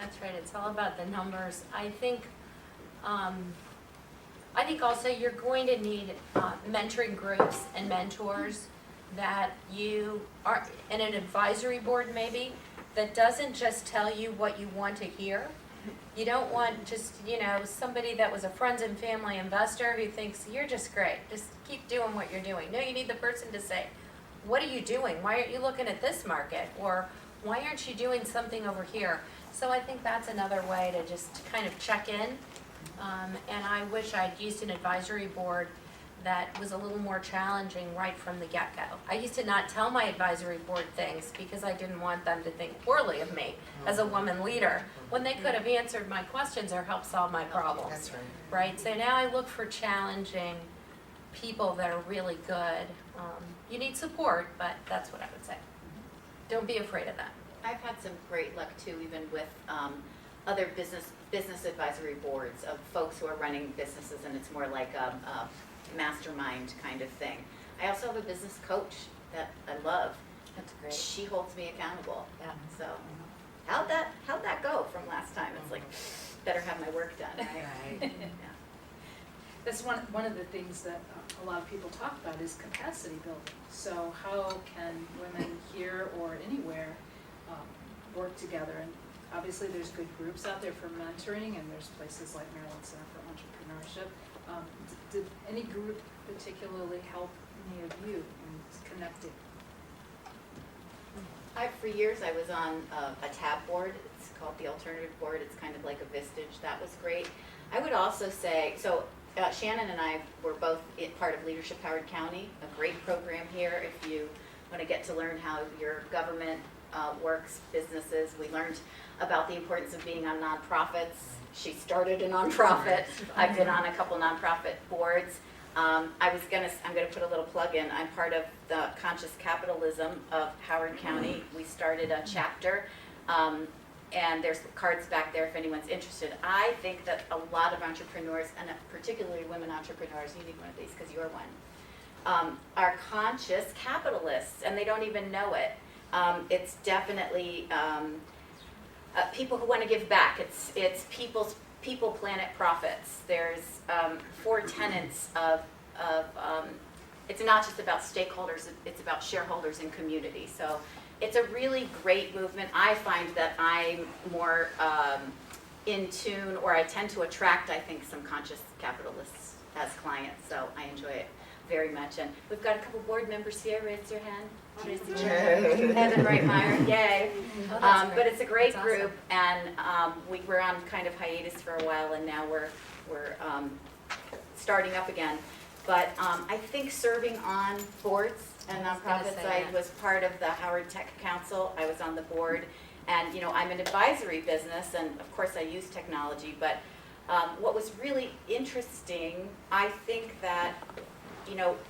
that's right. It's all about the numbers. I think also you're going to need mentoring groups and mentors that you are in an advisory board maybe that doesn't just tell you what you want to hear. You don't want just, you know, somebody that was a friends and family investor who thinks you're just great, just keep doing what you're doing. No, you need the person to say, what are you doing? Why aren't you looking at this market? Or why aren't you doing something over here? So I think that's another way to just kind of check in. And I wish I'd used an advisory board that was a little more challenging right from the get-go. I used to not tell my advisory board things because I didn't want them to think poorly of me as a woman leader, when they could have answered my questions or helped solve my problems. That's right. Right? So now I look for challenging people that are really good. You need support, but that's what I would say. Don't be afraid of that. I've had some great luck too, even with other business advisory boards of folks who are running businesses, and it's more like a mastermind kind of thing. I also have a business coach that I love. That's great. She holds me accountable. Yeah. So how'd that go from last time? It's like, better have my work done, right? Right. That's one of the things that a lot of people talk about is capacity building. So how can women here or anywhere work together? And obviously there's good groups out there for mentoring, and there's places like Maryland Center for Entrepreneurship. Did any group particularly help any of you in connecting? For years, I was on a tab board. It's called the Alternative Board. It's kind of like a Vistage. That was great. I would also say, so Shannon and I were both part of Leadership Howard County, a great program here. If you want to get to learn how your government works, businesses, we learned about the importance of being on nonprofits. She started a nonprofit. I've been on a couple nonprofit boards. I'm gonna put a little plug in. I'm part of the Conscious Capitalism of Howard County. We started a chapter, and there's cards back there if anyone's interested. I think that a lot of entrepreneurs, and particularly women entrepreneurs, you need one of these because you're one, are conscious capitalists, and they don't even know it. It's definitely people who want to give back. It's people, planet, profits. There's 4 tenets of it's not just about stakeholders, it's about shareholders and community. So it's a really great movement. I find that I'm more in tune, or I tend to attract, I think, some conscious capitalists as clients. So I enjoy it very much. And we've got a couple board members here. Raise your hand. Evan Reitmeyer, yay. But it's a great group, and we were on kind of hiatus for a while, and now we're starting up again. But I think serving on boards and nonprofits, I was part of the Howard Tech Council. I was on the board, and I'm an advisory business, and of course I use technology, but what was really interesting, I think that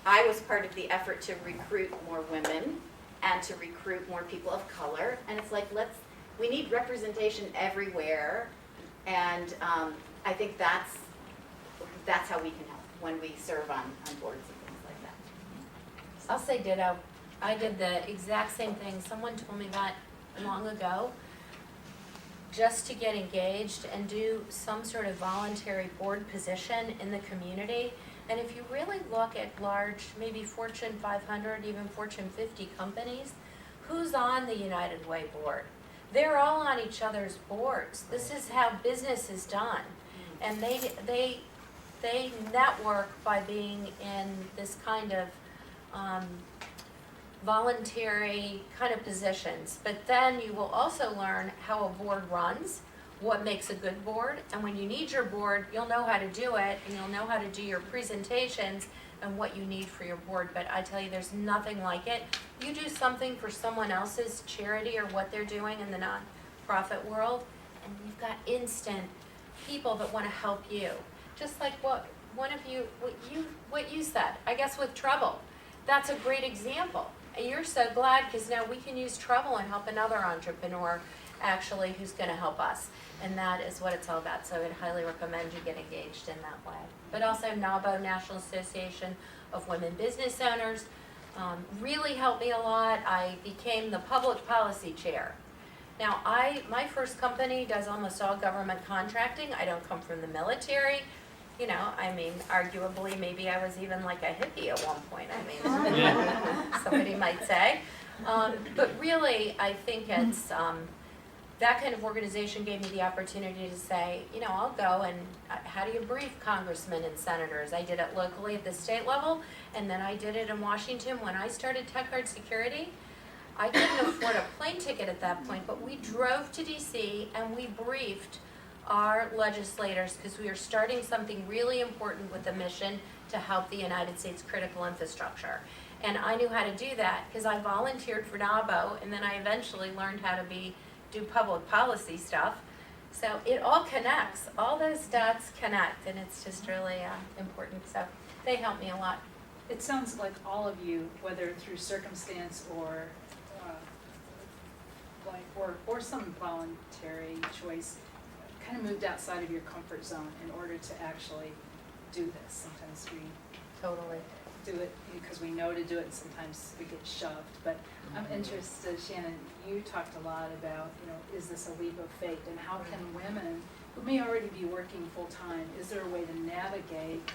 I was part of the effort to recruit more women and to recruit more people of color. And it's like, we need representation everywhere. And I think that's how we can help when we serve on boards and things like that. I'll say ditto. I did the exact same thing. Someone told me that long ago, just to get engaged and do some sort of voluntary board position in the community. And if you really look at large, maybe Fortune 500, even Fortune 50 companies, who's on the United Way board? They're all on each other's boards. This is how business is done. And they network by being in this kind of voluntary kind of positions. But then you will also learn how a board runs, what makes a good board, and when you need your board, you'll know how to do it, and you'll know how to do your presentations and what you need for your board. But I tell you, there's nothing like it. You do something for someone else's charity or what they're doing in the nonprofit world, and you've got instant people that want to help you. Just like what you said, I guess with trouble. That's a great example. And you're so glad because now we can use trouble and help another entrepreneur actually who's going to help us. And that is what it's all about. So I would highly recommend you get engaged in that way. But also NAWBO, National Association of Women Business Owners, really helped me a lot. I became the public policy chair. Now my first company does almost all government contracting. I don't come from the military. Arguably, maybe I was even like a hippie at one point. Somebody might say. But really, I think it's that kind of organization gave me the opportunity to say, I'll go and how do you brief congressmen and senators? I did it locally at the state level, and then I did it in Washington when I started TechGuard Security. I couldn't afford a plane ticket at that point, but we drove to DC and we briefed our legislators because we were starting something really important with a mission to help the United States critical infrastructure. And I knew how to do that because I volunteered for NAWBO, and then I eventually learned how to do public policy stuff. So it all connects. All those dots connect, and it's just really important. So they helped me a lot. It sounds like all of you, whether through circumstance or or some voluntary choice, kind of moved outside of your comfort zone in order to actually do this. Sometimes we totally do it because we know to do it, and sometimes we get shoved. But I'm interested, Shannon, you talked a lot about, is this a leap of faith, and how can women who may already be working full-time, is there a way to navigate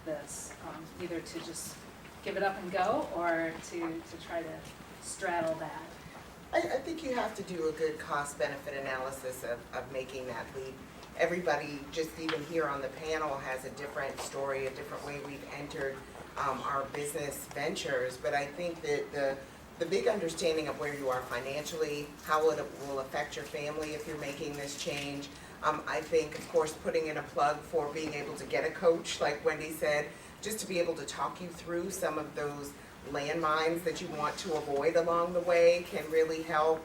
this, either to just give it up and go, or to try to straddle that? I think you have to do a good cost-benefit analysis of making that leap. Everybody, just even here on the panel, has a different story, a different way we've entered our business ventures. But I think that the big understanding of where you are financially, how it will affect your family if you're making this change. I think, of course, putting in a plug for being able to get a coach, like Wendy said, just to be able to talk you through some of those landmines that you want to avoid along the way can really help.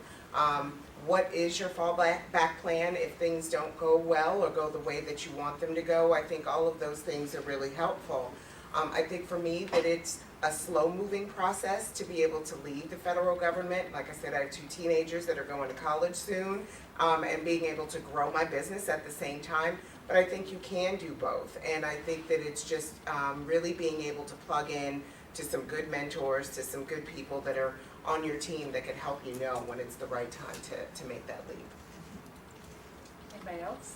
What is your fallback plan if things don't go well or go the way that you want them to go? I think all of those things are really helpful. I think for me that it's a slow-moving process to be able to leave the federal government. Like I said, I have 2 teenagers that are going to college soon, and being able to grow my business at the same time. But I think you can do both, and I think that it's just really being able to plug in to some good mentors, to some good people that are on your team that can help you know when it's the right time to make that leap. Anybody else?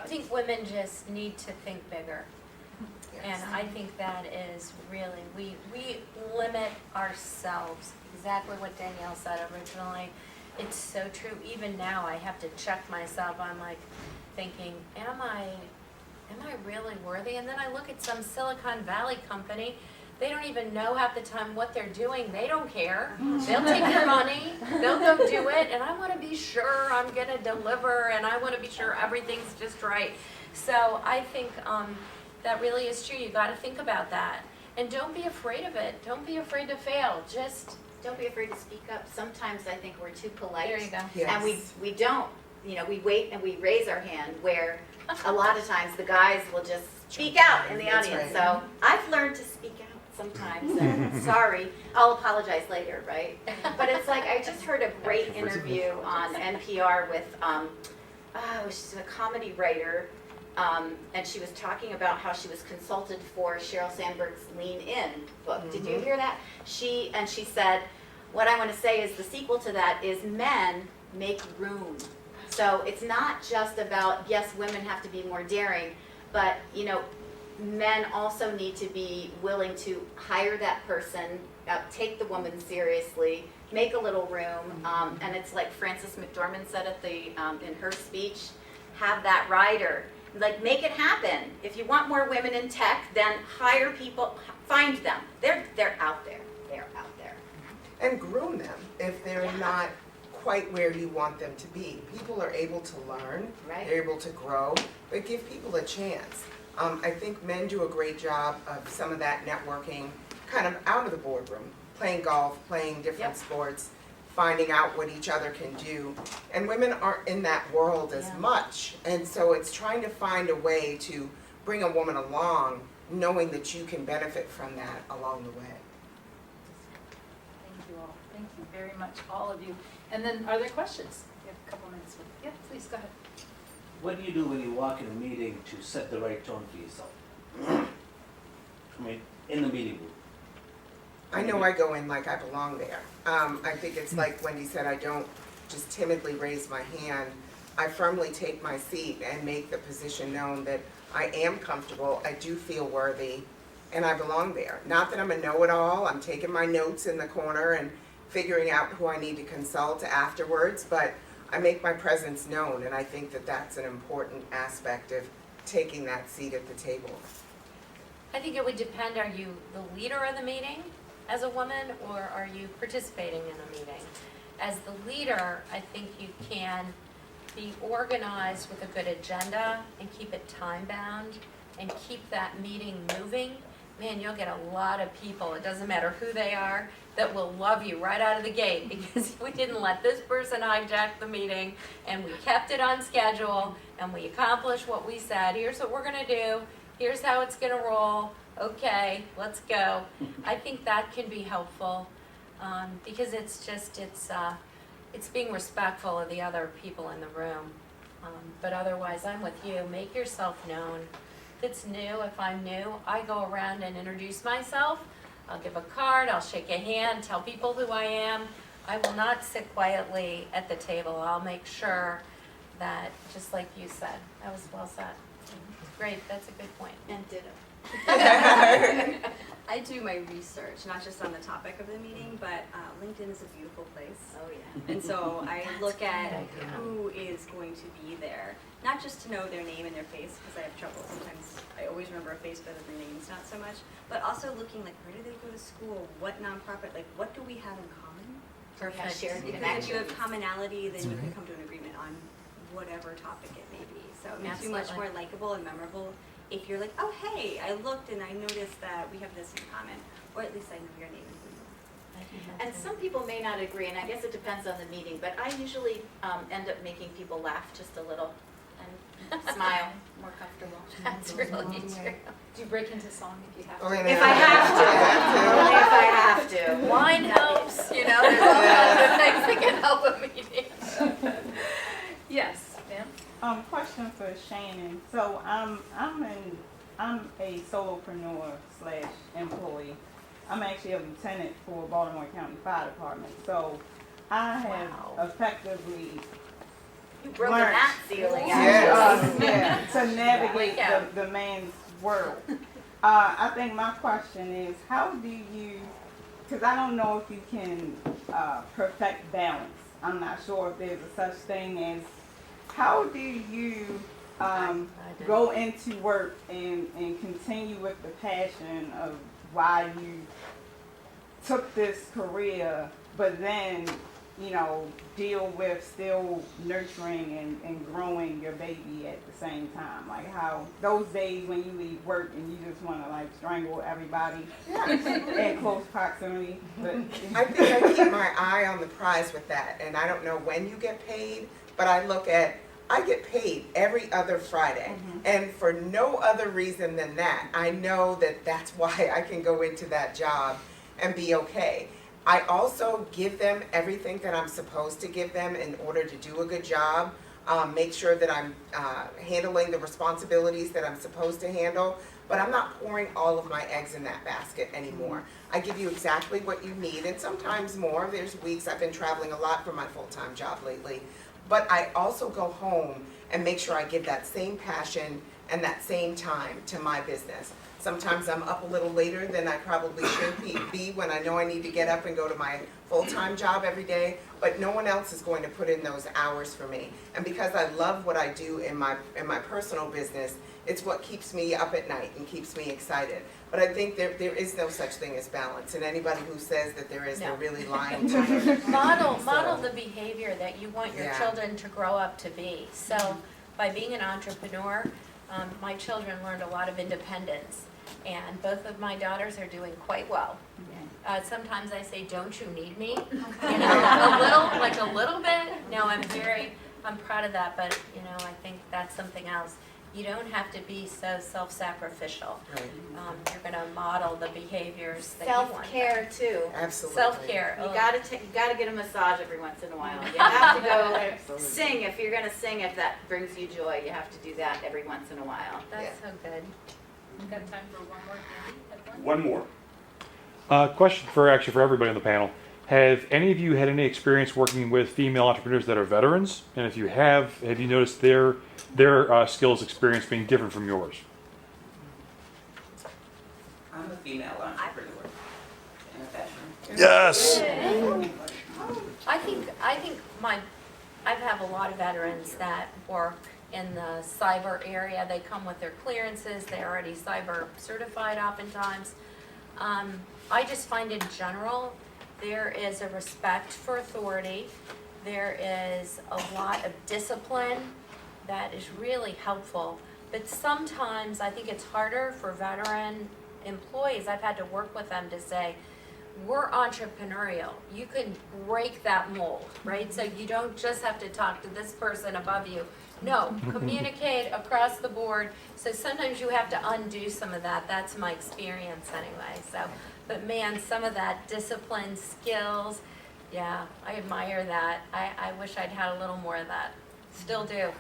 I think women just need to think bigger. Yes. And I think that is really, we limit ourselves, exactly what Danielle said originally. It's so true. Even now, I have to check myself. I'm like thinking, am I really worthy? And then I look at some Silicon Valley company. They don't even know half the time what they're doing. They don't care. They'll take your money. They'll go do it. And I want to be sure I'm going to deliver, and I want to be sure everything's just right. So I think that really is true. You got to think about that. And don't be afraid of it. Don't be afraid to fail. Just Don't be afraid to speak up. Sometimes I think we're too polite. there you go. Yes. And we don't, we wait and we raise our hand, where a lot of times the guys will just speak out in the That's audience. right. So I've learned to speak out sometimes. And sorry, I'll apologize later, right? But it's like, I just heard a great interview on NPR with, she's a comedy writer, and she was talking about how she was consulted for Sheryl Sandberg's Lean In book. Did you hear that? She said, what I want to say is the sequel to that is men make room. So it's not just about, yes, women have to be more daring, but men also need to be willing to hire that person, take the woman seriously, make a little room, and it's like Frances McDormand said at in her speech, have that rider. Like, make it happen. If you want more women in tech, then hire people, find them. They're out there. They're out there. And groom them if they're not quite where you want them to be. People are able to learn, Right. they're able to grow, but give people a chance. I think men do a great job of some of that networking kind of out of the boardroom, playing golf, playing different sports, finding out what each other can do. And women aren't in that world as much. And so it's trying to find a way to bring a woman along, knowing that you can benefit from that along the way. Thank you all. Thank you very much, all of you. And then, are there questions? We have a couple minutes. Yeah, please, go ahead. What do you do when you walk in a meeting to set the right tone for yourself? I mean, in the meeting room. I know I go in like I belong there. I think it's like Wendy said, I don't just timidly raise my hand. I firmly take my seat and make the position known that I am comfortable, I do feel worthy, and I belong there. Not that I'm a know-it-all, I'm taking my notes in the corner and figuring out who I need to consult afterwards, but I make my presence known, and I think that that's an important aspect of taking that seat at the table. I think it would depend, are you the leader of the meeting as a woman, or are you participating in a meeting? As the leader, I think you can be organized with a good agenda and keep it time-bound and keep that meeting moving. Man, you'll get a lot of people, it doesn't matter who they are, that will love you right out of the gate because we didn't let this person hijack the meeting and we kept it on schedule and we accomplished what we said. Here's what we're gonna do. Here's how it's gonna roll. Okay, let's go. I think that can be helpful because it's being respectful of the other people in the room. But otherwise, I'm with you. Make yourself known. If it's new, if I'm new, I go around and introduce myself. I'll give a card, I'll shake a hand, tell people who I am. I will not sit quietly at the table. I'll make sure that, just like you said, that was well said. Great, that's a good point. And ditto. I do my research, not just on the topic of the meeting, but LinkedIn is a beautiful place. Oh, yeah. And so I look at who is going to be there, not just to know their name and their face, because I have trouble. Sometimes I always remember a face, but their names not so much. But also looking like, where do they go to school? What nonprofit? Like, what do we have in common? We have Perfect. shared Because if connections. you have commonality, then you can come to an agreement on whatever topic it may be. So it makes you much more Absolutely. likable and memorable if you're like, oh, hey, I looked and I noticed that we have this in common, or at least I know your name. And some people may not agree, and I guess it depends on the meeting, but I usually end up making people laugh just a little and smile, more comfortable. That's really true. Do you break into song if you have to? If I have to, only if I have to. Wine helps, you know, there's all kinds of things that can help a meeting. Yes, ma'am? Question for Shannon. So I'm a solopreneur / employee. I'm actually a lieutenant for Baltimore County Fire Department. So I have effectively You broken learned that ceiling, actually. to navigate Yeah. the man's world. I think my question is, how do you, because I don't know if you can perfect balance. I'm not sure if there's a such thing as, how do you go into work and continue with the passion of why you took this career, but then, you know, deal with still nurturing and growing your baby at the same time? Like how those days when you leave work and you just want to like strangle everybody in close proximity. But I think I keep my eye on the prize with that, and I don't know when you get paid, but I look at, I get paid every other Friday, and for no other reason than that. I know that that's why I can go into that job and be okay. I also give them everything that I'm supposed to give them in order to do a good job, make sure that I'm handling the responsibilities that I'm supposed to handle, but I'm not pouring all of my eggs in that basket anymore. I give you exactly what you need, and sometimes more. There's weeks I've been traveling a lot for my full-time job lately. But I also go home and make sure I give that same passion and that same time to my business. Sometimes I'm up a little later than I probably should be when I know I need to get up and go to my full-time job every day, but no one else is going to put in those hours for me. And because I love what I do in my personal business, it's what keeps me up at night and keeps me excited. But I think there is no such thing as balance, and anybody who says that there is, they're really lying to you. Model the behavior that you want your Yeah. children to grow up to be. So by being an entrepreneur, my children learned a lot of independence, and both of my daughters are doing quite well. Sometimes I say, don't you need me? You know, a little bit. No, I'm proud of that, but you know, I think that's something else. You don't have to be so self-sacrificial. Right. You're gonna model the behaviors that you want. Self-care too. Absolutely. Self-care. You gotta get a massage every once in a while. You have to go sing. If you're gonna sing, if that brings you joy, you have to do that every once in a while. That's so good. We've got time for one more, Andy. Have one? One more. Question for everybody on the panel. Have any of you had any experience working with female entrepreneurs that are veterans? And if you have you noticed their skills experience being different from yours? I'm a female entrepreneur and a veteran. Yes. I think I have a lot of veterans that work in the cyber area. They come with their clearances. They're already cyber certified oftentimes. I just find in general, there is a respect for authority. There is a lot of discipline that is really helpful. But sometimes I think it's harder for veteran employees. I've had to work with them to say, we're entrepreneurial. You can break that mold, right? So you don't just have to talk to this person above you. No, communicate across the board. So sometimes you have to undo some of that. That's my experience anyway. So, but man, some of that discipline, skills, yeah, I admire that. I wish I'd had a little more of that. Still do.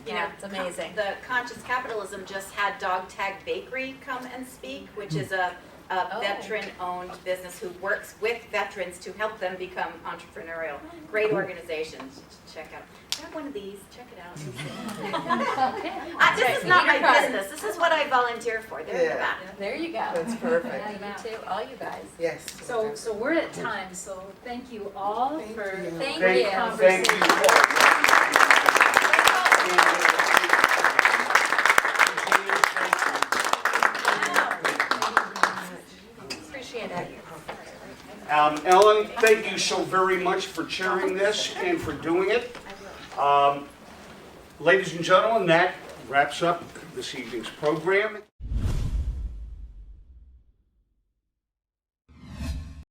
Yeah, it's amazing. The Conscious Capitalism just had Dog Tag Bakery come and speak, which is a veteran-owned business who works with veterans to help them become entrepreneurial. Great organization. Check out. I have one of these. Check it out. This is not my business. This is what I volunteer for. There in the back. There you go. That's perfect. Yeah, you too, all you guys. Yes. So we're at time, so thank you all for Thank great you. conversation. Appreciate it. Ellen, thank you so very much for chairing this and for doing it. Ladies and gentlemen, that wraps up this evening's program.